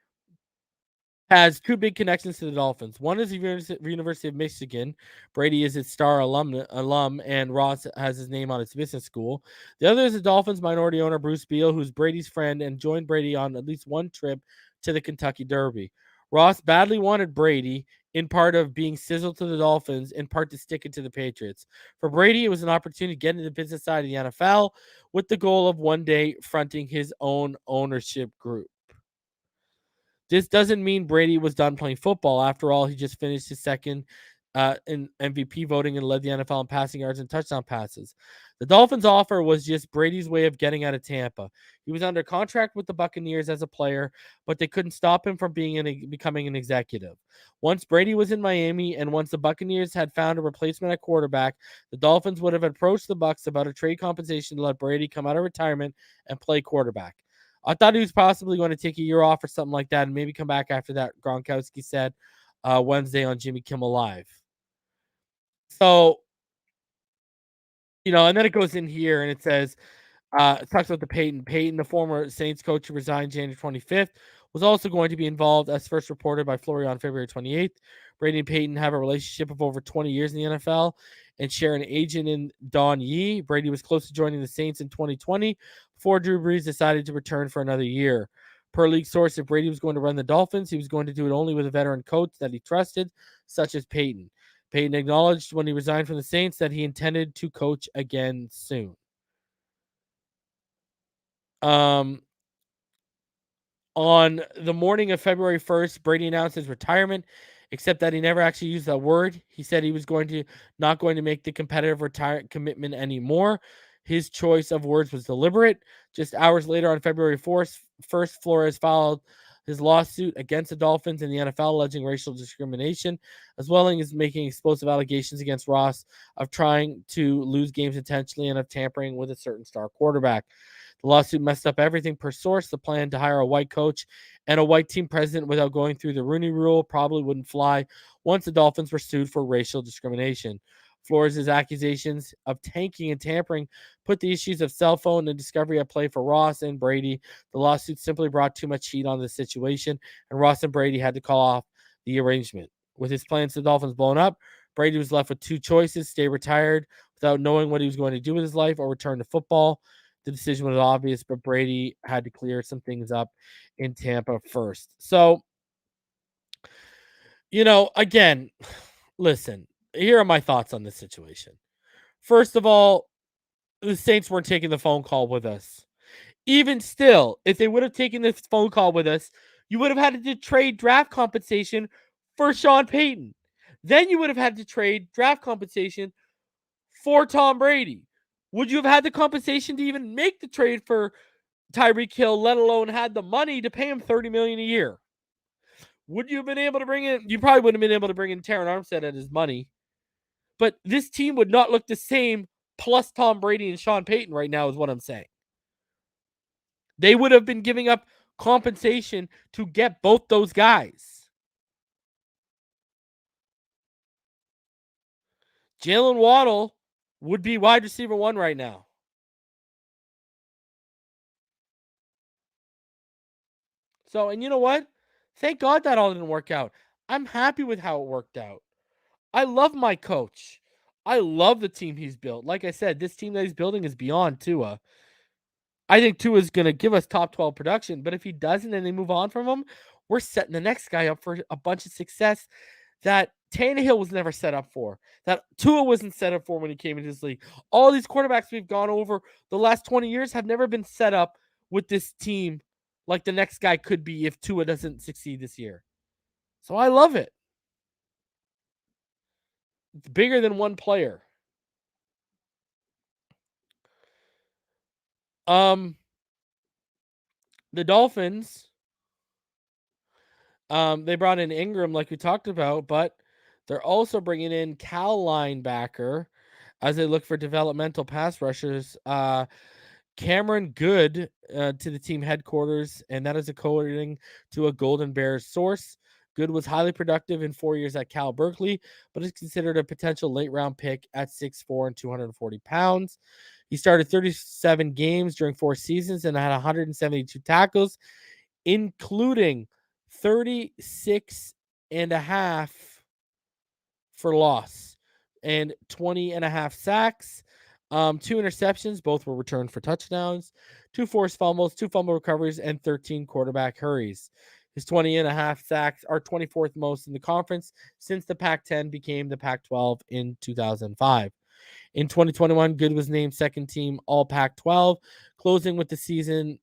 has two big connections to the Dolphins. One is the University of Michigan. Brady is its star alum, and Ross has his name on its business school. The other is the Dolphins minority owner, Bruce Beal, who's Brady's friend and joined Brady on at least one trip to the Kentucky Derby. Ross badly wanted Brady, in part of being sizzled to the Dolphins, in part to stick it to the Patriots. For Brady, it was an opportunity to get into the business side of the NFL with the goal of one day fronting his own ownership group. This doesn't mean Brady was done playing football. After all, he just finished his second in MVP voting and led the NFL in passing yards and touchdown passes. The Dolphins' offer was just Brady's way of getting out of Tampa. He was under contract with the Buccaneers as a player, but they couldn't stop him from becoming an executive. Once Brady was in Miami and once the Buccaneers had found a replacement at quarterback, the Dolphins would have approached the Bucs about a trade compensation to let Brady come out of retirement and play quarterback. I thought he was possibly going to take a year off or something like that and maybe come back after that, Gronkowski said Wednesday on Jimmy Kimmel Live. So, and then it goes in here and it says, it talks about the Payton. Payton, the former Saints coach who resigned January 25th, was also going to be involved, as first reported by Florio on February 28th. Brady and Payton have a relationship of over 20 years in the NFL and share an agent in Don Yee. Brady was close to joining the Saints in 2020 before Drew Brees decided to return for another year. Per league source, if Brady was going to run the Dolphins, he was going to do it only with a veteran coach that he trusted, such as Payton. Payton acknowledged when he resigned from the Saints that he intended to coach again soon. On the morning of February 1st, Brady announced his retirement, except that he never actually used that word. He said he was not going to make the competitive commitment anymore. His choice of words was deliberate. Just hours later, on February 1st, Flores filed his lawsuit against the Dolphins and the NFL, alleging racial discrimination, as well as making explosive allegations against Ross of trying to lose games intentionally and of tampering with a certain star quarterback. The lawsuit messed up everything per source. The plan to hire a white coach and a white team president without going through the Rooney Rule probably wouldn't fly once the Dolphins were sued for racial discrimination. Flores' accusations of tanking and tampering put the issues of cell phone and discovery at play for Ross and Brady. The lawsuit simply brought too much heat on the situation, and Ross and Brady had to call off the arrangement. With his plans to the Dolphins blown up, Brady was left with two choices: stay retired without knowing what he was going to do with his life, or return to football. The decision was obvious, but Brady had to clear some things up in Tampa first. So, again, listen, here are my thoughts on this situation. First of all, the Saints weren't taking the phone call with us. Even still, if they would have taken this phone call with us, you would have had to trade draft compensation for Sean Payton. Then you would have had to trade draft compensation for Tom Brady. Would you have had the compensation to even make the trade for Tyreek Hill, let alone had the money to pay him $30 million a year? Would you have been able to bring in? You probably wouldn't have been able to bring in Terron Armstead at his money. But this team would not look the same plus Tom Brady and Sean Payton right now is what I'm saying. They would have been giving up compensation to get both those guys. Jalen Waddle would be wide receiver 1 right now. So, and you know what? Thank God that all didn't work out. I'm happy with how it worked out. I love my coach. I love the team he's built. Like I said, this team that he's building is beyond Tua. I think Tua is going to give us top 12 production, but if he doesn't and they move on from him, we're setting the next guy up for a bunch of success that Tannehill was never set up for, that Tua wasn't set up for when he came into this league. All these quarterbacks we've gone over the last 20 years have never been set up with this team like the next guy could be if Tua doesn't succeed this year. So I love it. It's bigger than one player. The Dolphins, they brought in Ingram like we talked about, but they're also bringing in Cal linebacker as they look for developmental pass rushers. Cameron Good to the team headquarters, and that is according to a Golden Bears source. Good was highly productive in 4 years at Cal Berkeley, but is considered a potential late-round pick at 6'4" and 240 pounds. He started 37 games during 4 seasons and had 172 tackles, including 36 and a half for loss and 20 and a half sacks. 2 interceptions, both were returned for touchdowns, 2 forced fumbles, 2 fumble recoveries, and 13 quarterback hurries. His 20 and a half sacks are 24th most in the conference since the Pac-10 became the Pac-12 in 2005. In 2021, Good was named second team All Pac-12, closing with the season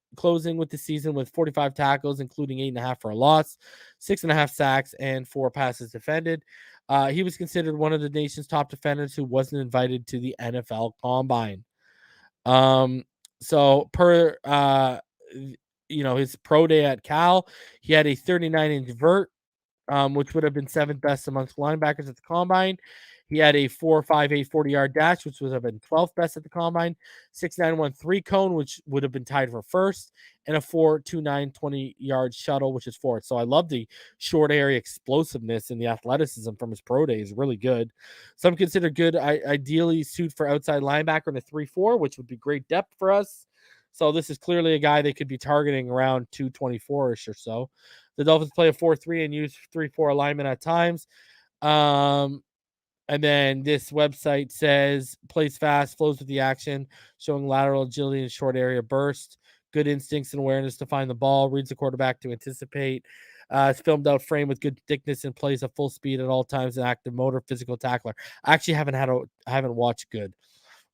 with 45 tackles, including 8.5 for a loss, 6.5 sacks, and 4 passes defended. He was considered one of the nation's top defenders who wasn't invited to the NFL Combine. So per his pro day at Cal, he had a 39-inch vert, which would have been 7th best amongst linebackers at the Combine. He had a 4.58 40-yard dash, which would have been 12th best at the Combine, 6.91 3-cone, which would have been tied for first, and a 4.29 20-yard shuttle, which is fourth. So I love the short area explosiveness and the athleticism from his pro day is really good. Some consider Good ideally suited for outside linebacker in a 3-4, which would be great depth for us. So this is clearly a guy they could be targeting around 224-ish or so. The Dolphins play a 4-3 and use 3-4 alignment at times. And then this website says plays fast, flows with the action, showing lateral agility and short area burst, good instincts and awareness to find the ball, reads the quarterback to anticipate. It's filmed out frame with good thickness and plays at full speed at all times. An active motor, physical tackler. I actually haven't watched Good.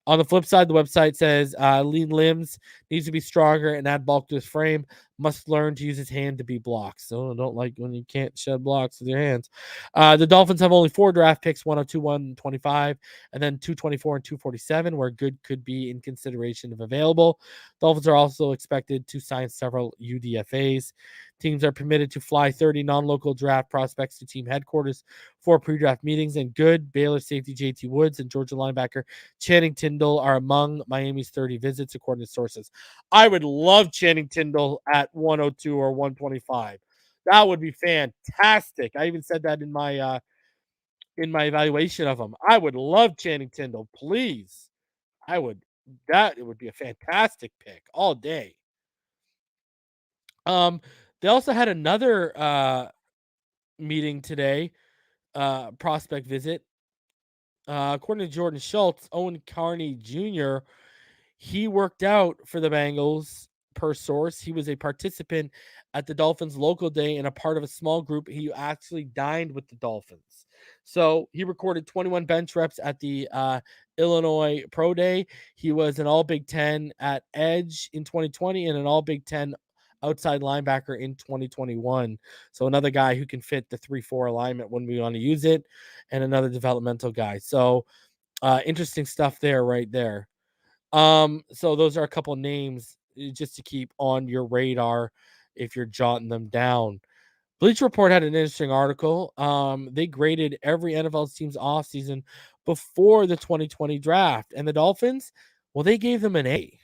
On the flip side, the website says lean limbs, needs to be stronger and add bulk to his frame, must learn to use his hand to be blocks. So I don't like when you can't shed blocks with your hands. The Dolphins have only 4 draft picks, 102, 125, and then 224 and 247, where Good could be in consideration if available. Dolphins are also expected to sign several UDFAs. Teams are permitted to fly 30 non-local draft prospects to team headquarters for pre-draft meetings, and Good, Baylor safety JT Woods, and Georgia linebacker Channing Tindall are among Miami's 30 visits, according to sources. I would love Channing Tindall at 102 or 125. That would be fantastic. I even said that in my evaluation of him. I would love Channing Tindall, please. It would be a fantastic pick all day. They also had another meeting today, prospect visit. According to Jordan Schultz, Owen Carney Jr., he worked out for the Bengals per source. He was a participant at the Dolphins local day and a part of a small group. He actually dined with the Dolphins. So he recorded 21 bench reps at the Illinois Pro Day. He was an All Big Ten at edge in 2020 and an All Big Ten outside linebacker in 2021. So another guy who can fit the 3-4 alignment when we want to use it, and another developmental guy. So interesting stuff there, right there. So those are a couple names just to keep on your radar if you're jotting them down. Bleacher Report had an interesting article. They graded every NFL team's offseason before the 2020 draft, and the Dolphins, well, they gave them an A.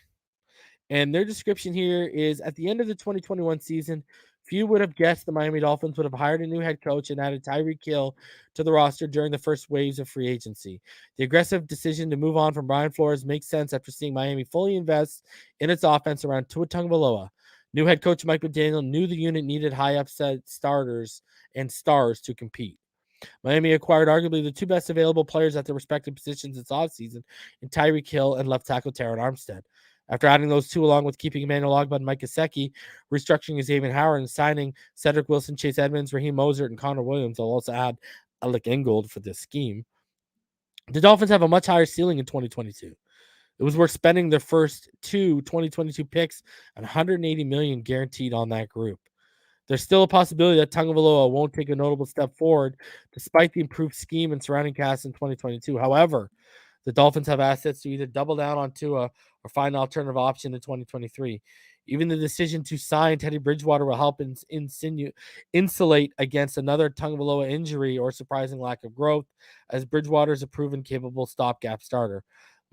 And their description here is, at the end of the 2021 season, few would have guessed the Miami Dolphins would have hired a new head coach and added Tyreek Hill to the roster during the first waves of free agency. The aggressive decision to move on from Brian Flores makes sense after seeing Miami fully invest in its offense around Tua Tagovailoa. New head coach Mike McDaniel knew the unit needed high upside starters and stars to compete. Miami acquired arguably the 2 best available players at their respective positions this offseason in Tyreek Hill and left tackle Taron Armstead. After adding those 2, along with keeping Emmanuel Ogbah and Mike Gesicki, restructuring Xavier Howard, and signing Cedric Wilson, Chase Edmonds, Raheem Mostert, and Connor Williams, they'll also add Alec Ingold for this scheme. The Dolphins have a much higher ceiling in 2022. It was worth spending their first 2022 picks and $180 million guaranteed on that group. There's still a possibility that Tagovailoa won't take a notable step forward despite the improved scheme and surrounding cast in 2022. However, the Dolphins have assets to either double down on Tua or find an alternative option in 2023. Even the decision to sign Teddy Bridgewater will help insulate against another Tagovailoa injury or surprising lack of growth, as Bridgewater is a proven capable stopgap starter.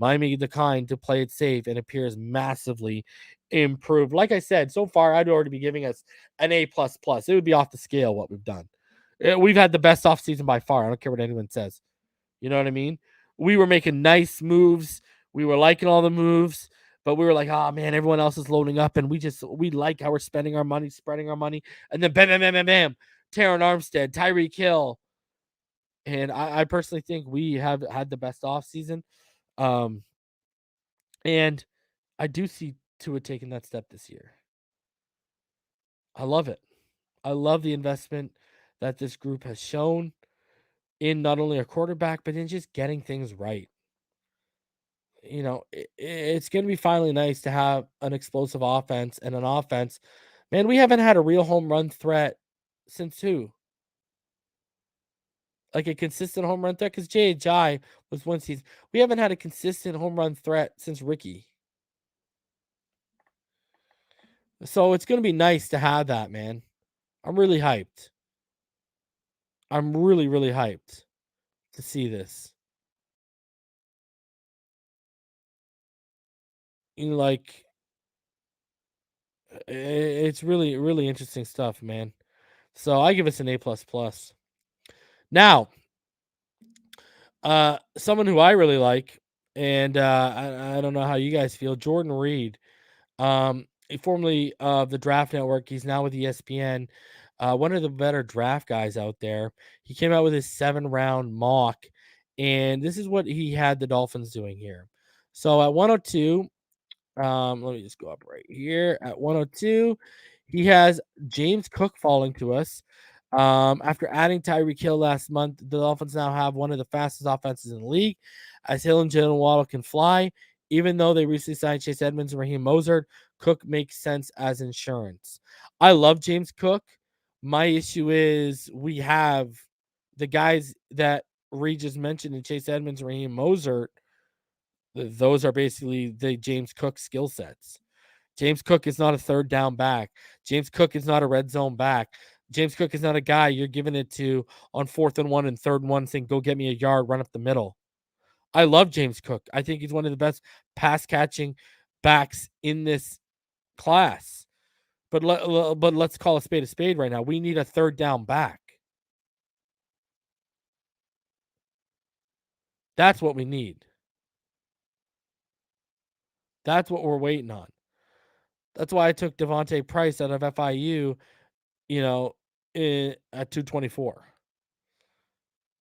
Miami the kind to play it safe and appears massively improved. Like I said, so far I'd already be giving us an A++. It would be off the scale what we've done. We've had the best offseason by far. I don't care what anyone says. You know what I mean? We were making nice moves. We were liking all the moves, but we were like, oh man, everyone else is loading up, and we like how we're spending our money, spreading our money, and then bam, bam, bam, bam, bam, Taron Armstead, Tyreek Hill. And I personally think we have had the best offseason. And I do see Tua taking that step this year. I love it. I love the investment that this group has shown in not only a quarterback, but in just getting things right. You know, it's going to be finally nice to have an explosive offense and an offense. Man, we haven't had a real home run threat since who? Like a consistent home run threat? Because J.J. was one season. We haven't had a consistent home run threat since Ricky. So it's going to be nice to have that, man. I'm really hyped. I'm really, really hyped to see this. You know, like, it's really, really interesting stuff, man. So I give us an A++. Now, someone who I really like, and I don't know how you guys feel, Jordan Reid, formerly of the Draft Network. He's now with ESPN. One of the better draft guys out there. He came out with his 7-round mock, and this is what he had the Dolphins doing here. So at 102, let me just go up right here. At 102, he has James Cook falling to us. After adding Tyreek Hill last month, the Dolphins now have one of the fastest offenses in the league, as Hill and Jalen Waddle can fly. Even though they recently signed Chase Edmonds and Raheem Mostert, Cook makes sense as insurance. I love James Cook. My issue is we have the guys that Reid just mentioned in Chase Edmonds, Raheem Mostert. Those are basically the James Cook skill sets. James Cook is not a third down back. James Cook is not a red zone back. James Cook is not a guy you're giving it to on 4th and 1 and 3rd and 1 saying, go get me a yard, run up the middle. I love James Cook. I think he's one of the best pass catching backs in this class. But let's call a spade right now. We need a third down back. That's what we need. That's what we're waiting on. That's why I took Devontae Price out of FIU, at 224.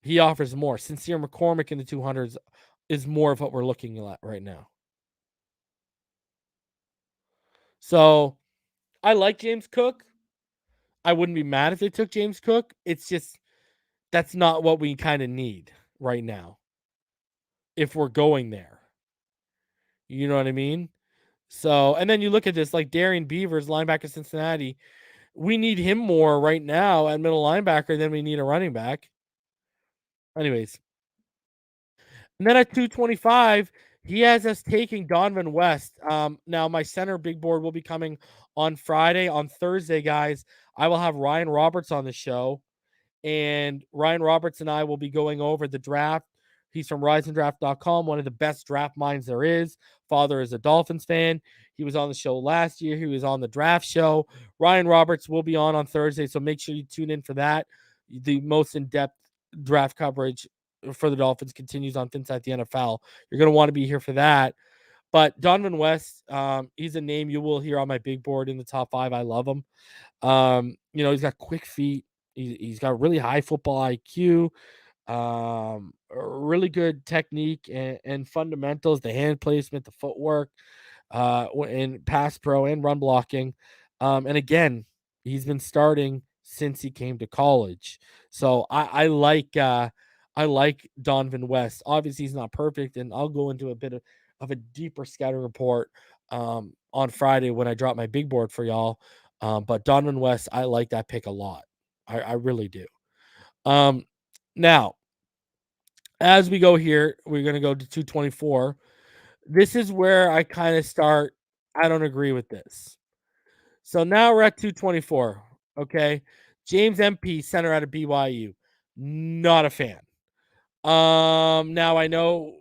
He offers more. Sincere McCormick in the 200s is more of what we're looking at right now. So I like James Cook. I wouldn't be mad if they took James Cook. It's just that's not what we kind of need right now if we're going there. You know what I mean? So, and then you look at this, like Darian Beavers, linebacker Cincinnati. We need him more right now at middle linebacker than we need a running back. Anyways. And then at 225, he has us taking Donovan West. Now, my center big board will be coming on Friday. On Thursday, guys, I will have Ryan Roberts on the show. And Ryan Roberts and I will be going over the draft. He's from riseanddraft.com, one of the best draft minds there is. Father is a Dolphins fan. He was on the show last year. He was on the draft show. Ryan Roberts will be on Thursday, so make sure you tune in for that. The most in-depth draft coverage for the Dolphins continues on Inside the NFL. You're going to want to be here for that. But Donovan West, he's a name you will hear on my big board in the top 5. I love him. He's got quick feet. He's got really high football IQ, really good technique and fundamentals, the hand placement, the footwork, and pass pro and run blocking. And again, he's been starting since he came to college. So I like Donovan West. Obviously, he's not perfect, and I'll go into a bit of a deeper scouting report on Friday when I drop my big board for y'all. But Donovan West, I like that pick a lot. I really do. Now, as we go here, we're going to go to 224. This is where I kind of start. I don't agree with this. So now we're at 224. Okay. James MP, center out of BYU. Not a fan. Now I know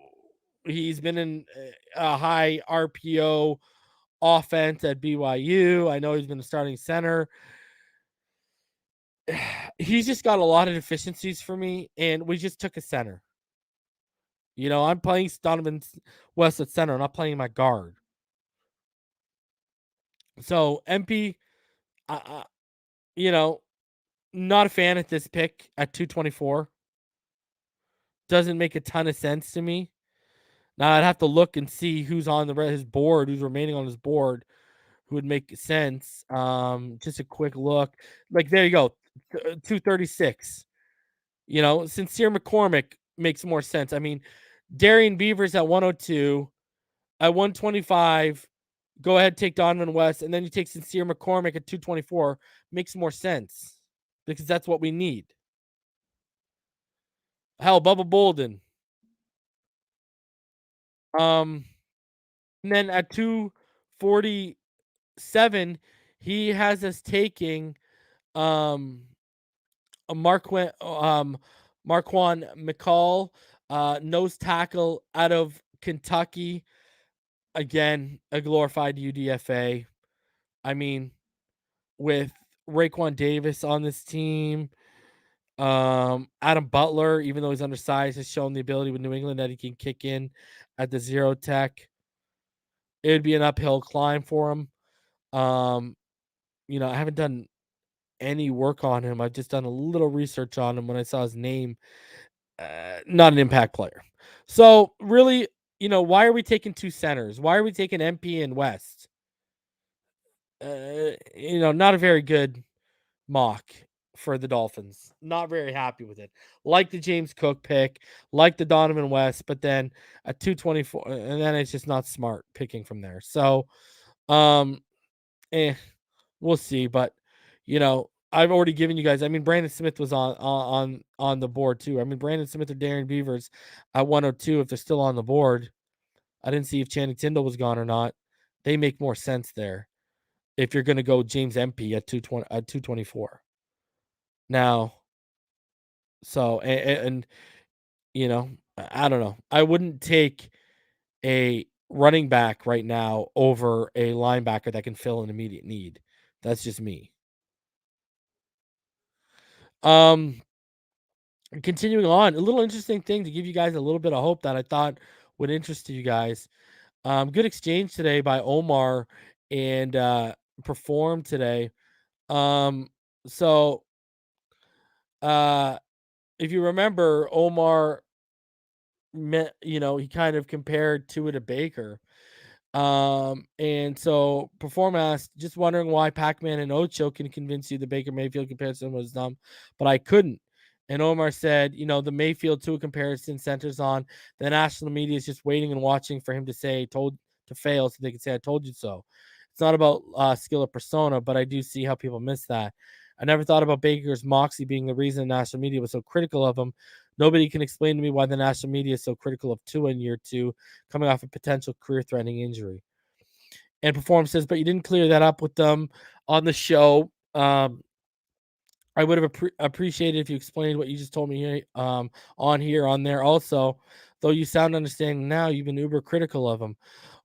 he's been in a high RPO offense at BYU. I know he's been a starting center. He's just got a lot of deficiencies for me, and we just took a center. You know, I'm playing Donovan West at center. I'm not playing my guard. So MP, you know, not a fan at this pick at 224. Doesn't make a ton of sense to me. Now I'd have to look and see who's on his board, who's remaining on his board, who would make sense. Just a quick look. Like, there you go, 236. You know, Sincere McCormick makes more sense. I mean, Darian Beavers at 102, at 125. Go ahead, take Donovan West, and then you take Sincere McCormick at 224. Makes more sense because that's what we need. Hell, Bubba Bolden. And then at 247, he has us taking Marquan McCall, nose tackle out of Kentucky. Again, a glorified UDFA. I mean, with Raekwon Davis on this team, Adam Butler, even though he's undersized, has shown the ability with New England that he can kick in at the zero tech. It would be an uphill climb for him. You know, I haven't done any work on him. I've just done a little research on him when I saw his name. Not an impact player. So really, you know, why are we taking two centers? Why are we taking MP and West? You know, not a very good mock for the Dolphins. Not very happy with it. Like the James Cook pick, like the Donovan West, but then a 224, and then it's just not smart picking from there. So, we'll see. But you know, I've already given you guys. I mean, Brandon Smith was on the board too. I mean, Brandon Smith or Darren Beavers at 102 if they're still on the board. I didn't see if Channing Tindall was gone or not. They make more sense there if you're going to go James MP at 224. Now, so and you know, I don't know. I wouldn't take a running back right now over a linebacker that can fill an immediate need. That's just me. Continuing on, a little interesting thing to give you guys a little bit of hope that I thought would interest you guys. Good exchange today by Omar and Perform today. So if you remember, Omar, you know, he kind of compared Tua to Baker. And so Perform asked, just wondering why Pac-Man and Ocho can convince you the Baker Mayfield comparison was dumb, but I couldn't. And Omar said, you know, the Mayfield Tua comparison centers on the national media is just waiting and watching for him to say to fail so they can say I told you so. It's not about skill or persona, but I do see how people miss that. I never thought about Baker's moxie being the reason the national media was so critical of him. Nobody can explain to me why the national media is so critical of Tua in year 2, coming off a potential career-threatening injury. And Perform says, but you didn't clear that up with them on the show. I would have appreciated if you explained what you just told me here, on there also. Though you sound understanding now, you've been uber critical of him.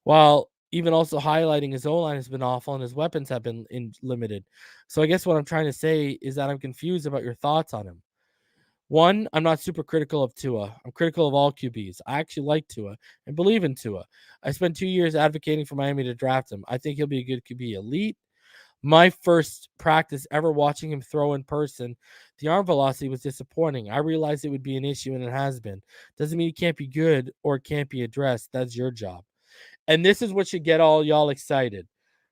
While even also highlighting his O-line has been awful and his weapons have been limited. So I guess what I'm trying to say is that I'm confused about your thoughts on him. One, I'm not super critical of Tua. I'm critical of all QBs. I actually like Tua and believe in Tua. I spent 2 years advocating for Miami to draft him. I think he'll be a good QB. Elite. My first practice ever watching him throw in person, the arm velocity was disappointing. I realized it would be an issue, and it has been. Doesn't mean he can't be good or it can't be addressed. That's your job. And this is what should get all y'all excited.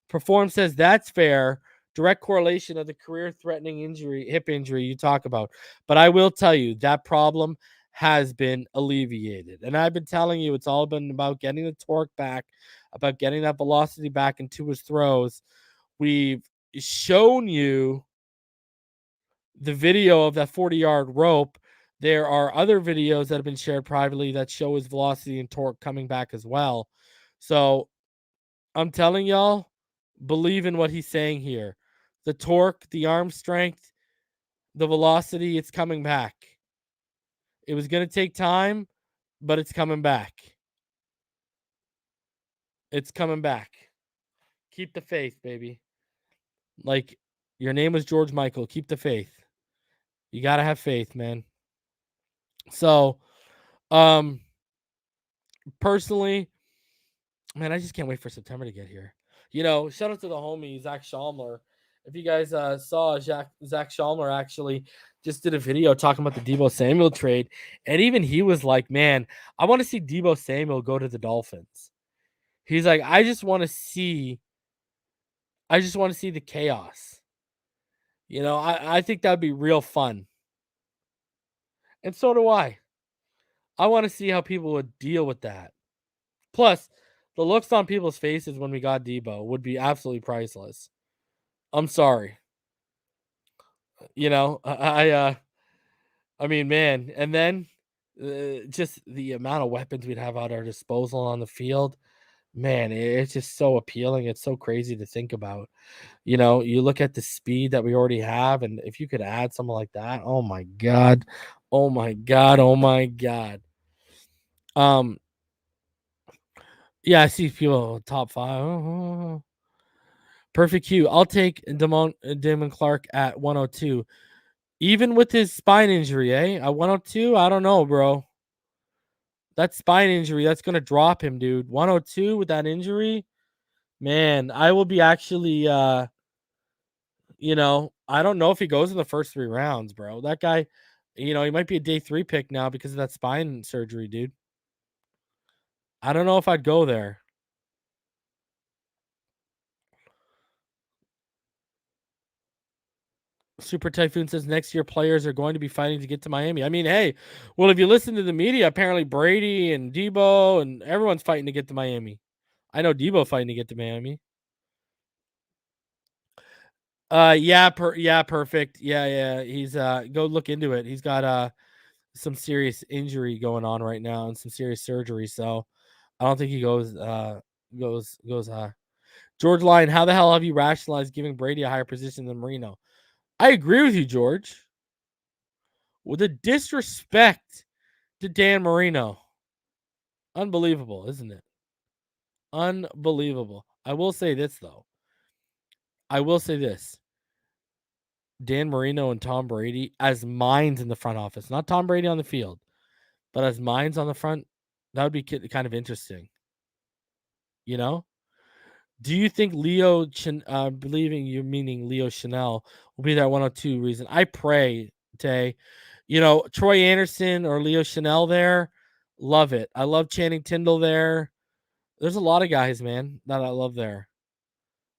Perform says that's fair. Direct correlation of the career-threatening injury, hip injury you talk about. But I will tell you, that problem has been alleviated. And I've been telling you, it's all been about getting the torque back, about getting that velocity back into his throws. We've shown you the video of that 40-yard rope. There are other videos that have been shared privately that show his velocity and torque coming back as well. So I'm telling y'all, believe in what he's saying here. The torque, the arm strength, the velocity, it's coming back. It was going to take time, but it's coming back. It's coming back. Keep the faith, baby. Like, your name was George Michael. Keep the faith. You got to have faith, man. So, personally, man, I just can't wait for September to get here. You know, shout out to the homie, Zach Shalmer. If you guys saw, Zach Shalmer actually just did a video talking about the Deebo Samuel trade. And even he was like, man, I want to see Deebo Samuel go to the Dolphins. He's like, I just want to see the chaos. You know, I think that'd be real fun. And so do I. I want to see how people would deal with that. Plus, the looks on people's faces when we got Deebo would be absolutely priceless. I'm sorry. You know, I mean, man, and then just the amount of weapons we'd have at our disposal on the field, man, it's just so appealing. It's so crazy to think about. You know, you look at the speed that we already have, and if you could add something like that, oh my God. Oh my God. Oh my God. Yeah, I see people top 5. Oh. Perfect Q. I'll take Damon Clark at 102. Even with his spine injury, At 102, I don't know, bro. That spine injury, that's going to drop him, dude. 102 with that injury, man, I will be actually, you know, I don't know if he goes in the first 3 rounds, bro. That guy, you know, he might be a day 3 pick now because of that spine surgery, dude. I don't know if I'd go there. Super Typhoon says next year players are going to be fighting to get to Miami. I mean, hey, well, if you listen to the media, apparently Brady and Debo and everyone's fighting to get to Miami. I know Debo fighting to get to Miami. Yeah, perfect. Yeah. He's go look into it. He's got some serious injury going on right now and some serious surgery. So I don't think he goes. George Lyon, how the hell have you rationalized giving Brady a higher position than Marino? I agree with you, George. With the disrespect to Dan Marino. Unbelievable, isn't it? Unbelievable. I will say this, though. Dan Marino and Tom Brady as minds in the front office. Not Tom Brady on the field, but as minds on the front, that would be kind of interesting. You know? Do you think believing you meaning Leo Chanel will be that 102 reason? I pray, Tay. You know, Troy Anderson or Leo Chanel there, love it. I love Channing Tindall there. There's a lot of guys, man, that I love there.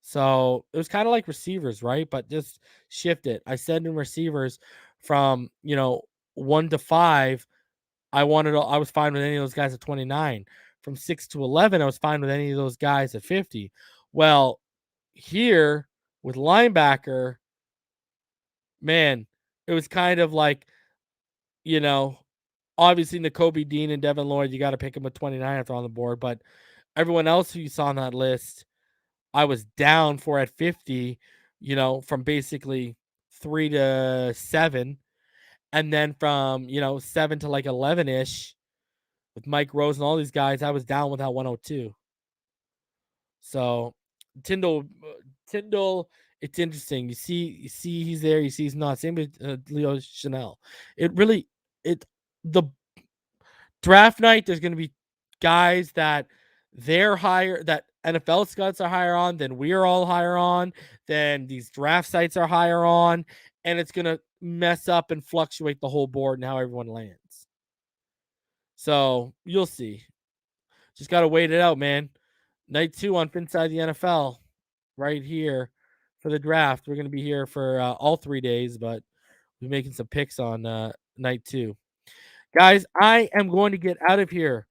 So it was kind of like receivers, right? But just shift it. I said in receivers from, 1 to 5, I was fine with any of those guys at 29. From 6 to 11, I was fine with any of those guys at 50. Well, here with linebacker, man, it was kind of like, obviously Nakobe Dean and Devin Lloyd, you got to pick them at 29 if they're on the board. But everyone else who you saw on that list, I was down for at 50, from basically 3 to 7. And then from, 7 to like 11-ish with Mike Rose and all these guys, I was down with that 102. So Tyndall, it's interesting. You see he's there, you see he's not. Same with Leo Chanel. The draft night, there's going to be guys that they're higher, that NFL scouts are higher on than we're all higher on, than these draft sites are higher on, and it's going to mess up and fluctuate the whole board and how everyone lands. So you'll see. Just got to wait it out, man. Night 2 on Inside the NFL right here for the draft. We're going to be here for all 3 days, but we're making some picks on night 2. Guys, I am going to get out of here.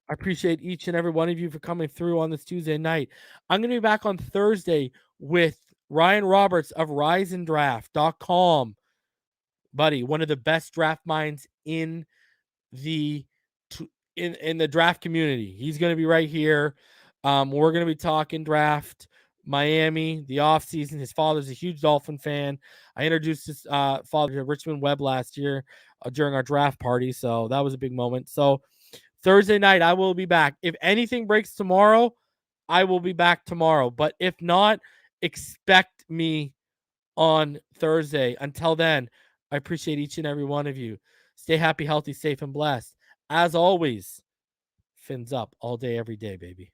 I appreciate each and every one of you for coming through on this Tuesday night. I'm going to be back on Thursday with Ryan Roberts of riseanddraft.com. Buddy, one of the best draft minds in the in the draft community. He's going to be right here. We're going to be talking draft, Miami, the offseason. His father's a huge Dolphin fan. I introduced his father to Richmond Webb last year during our draft party, so that was a big moment. So Thursday night, I will be back. If anything breaks tomorrow, I will be back tomorrow. But if not, expect me on Thursday. Until then, I appreciate each and every one of you. Stay happy, healthy, safe, and blessed. As always, fins up all day, every day, baby.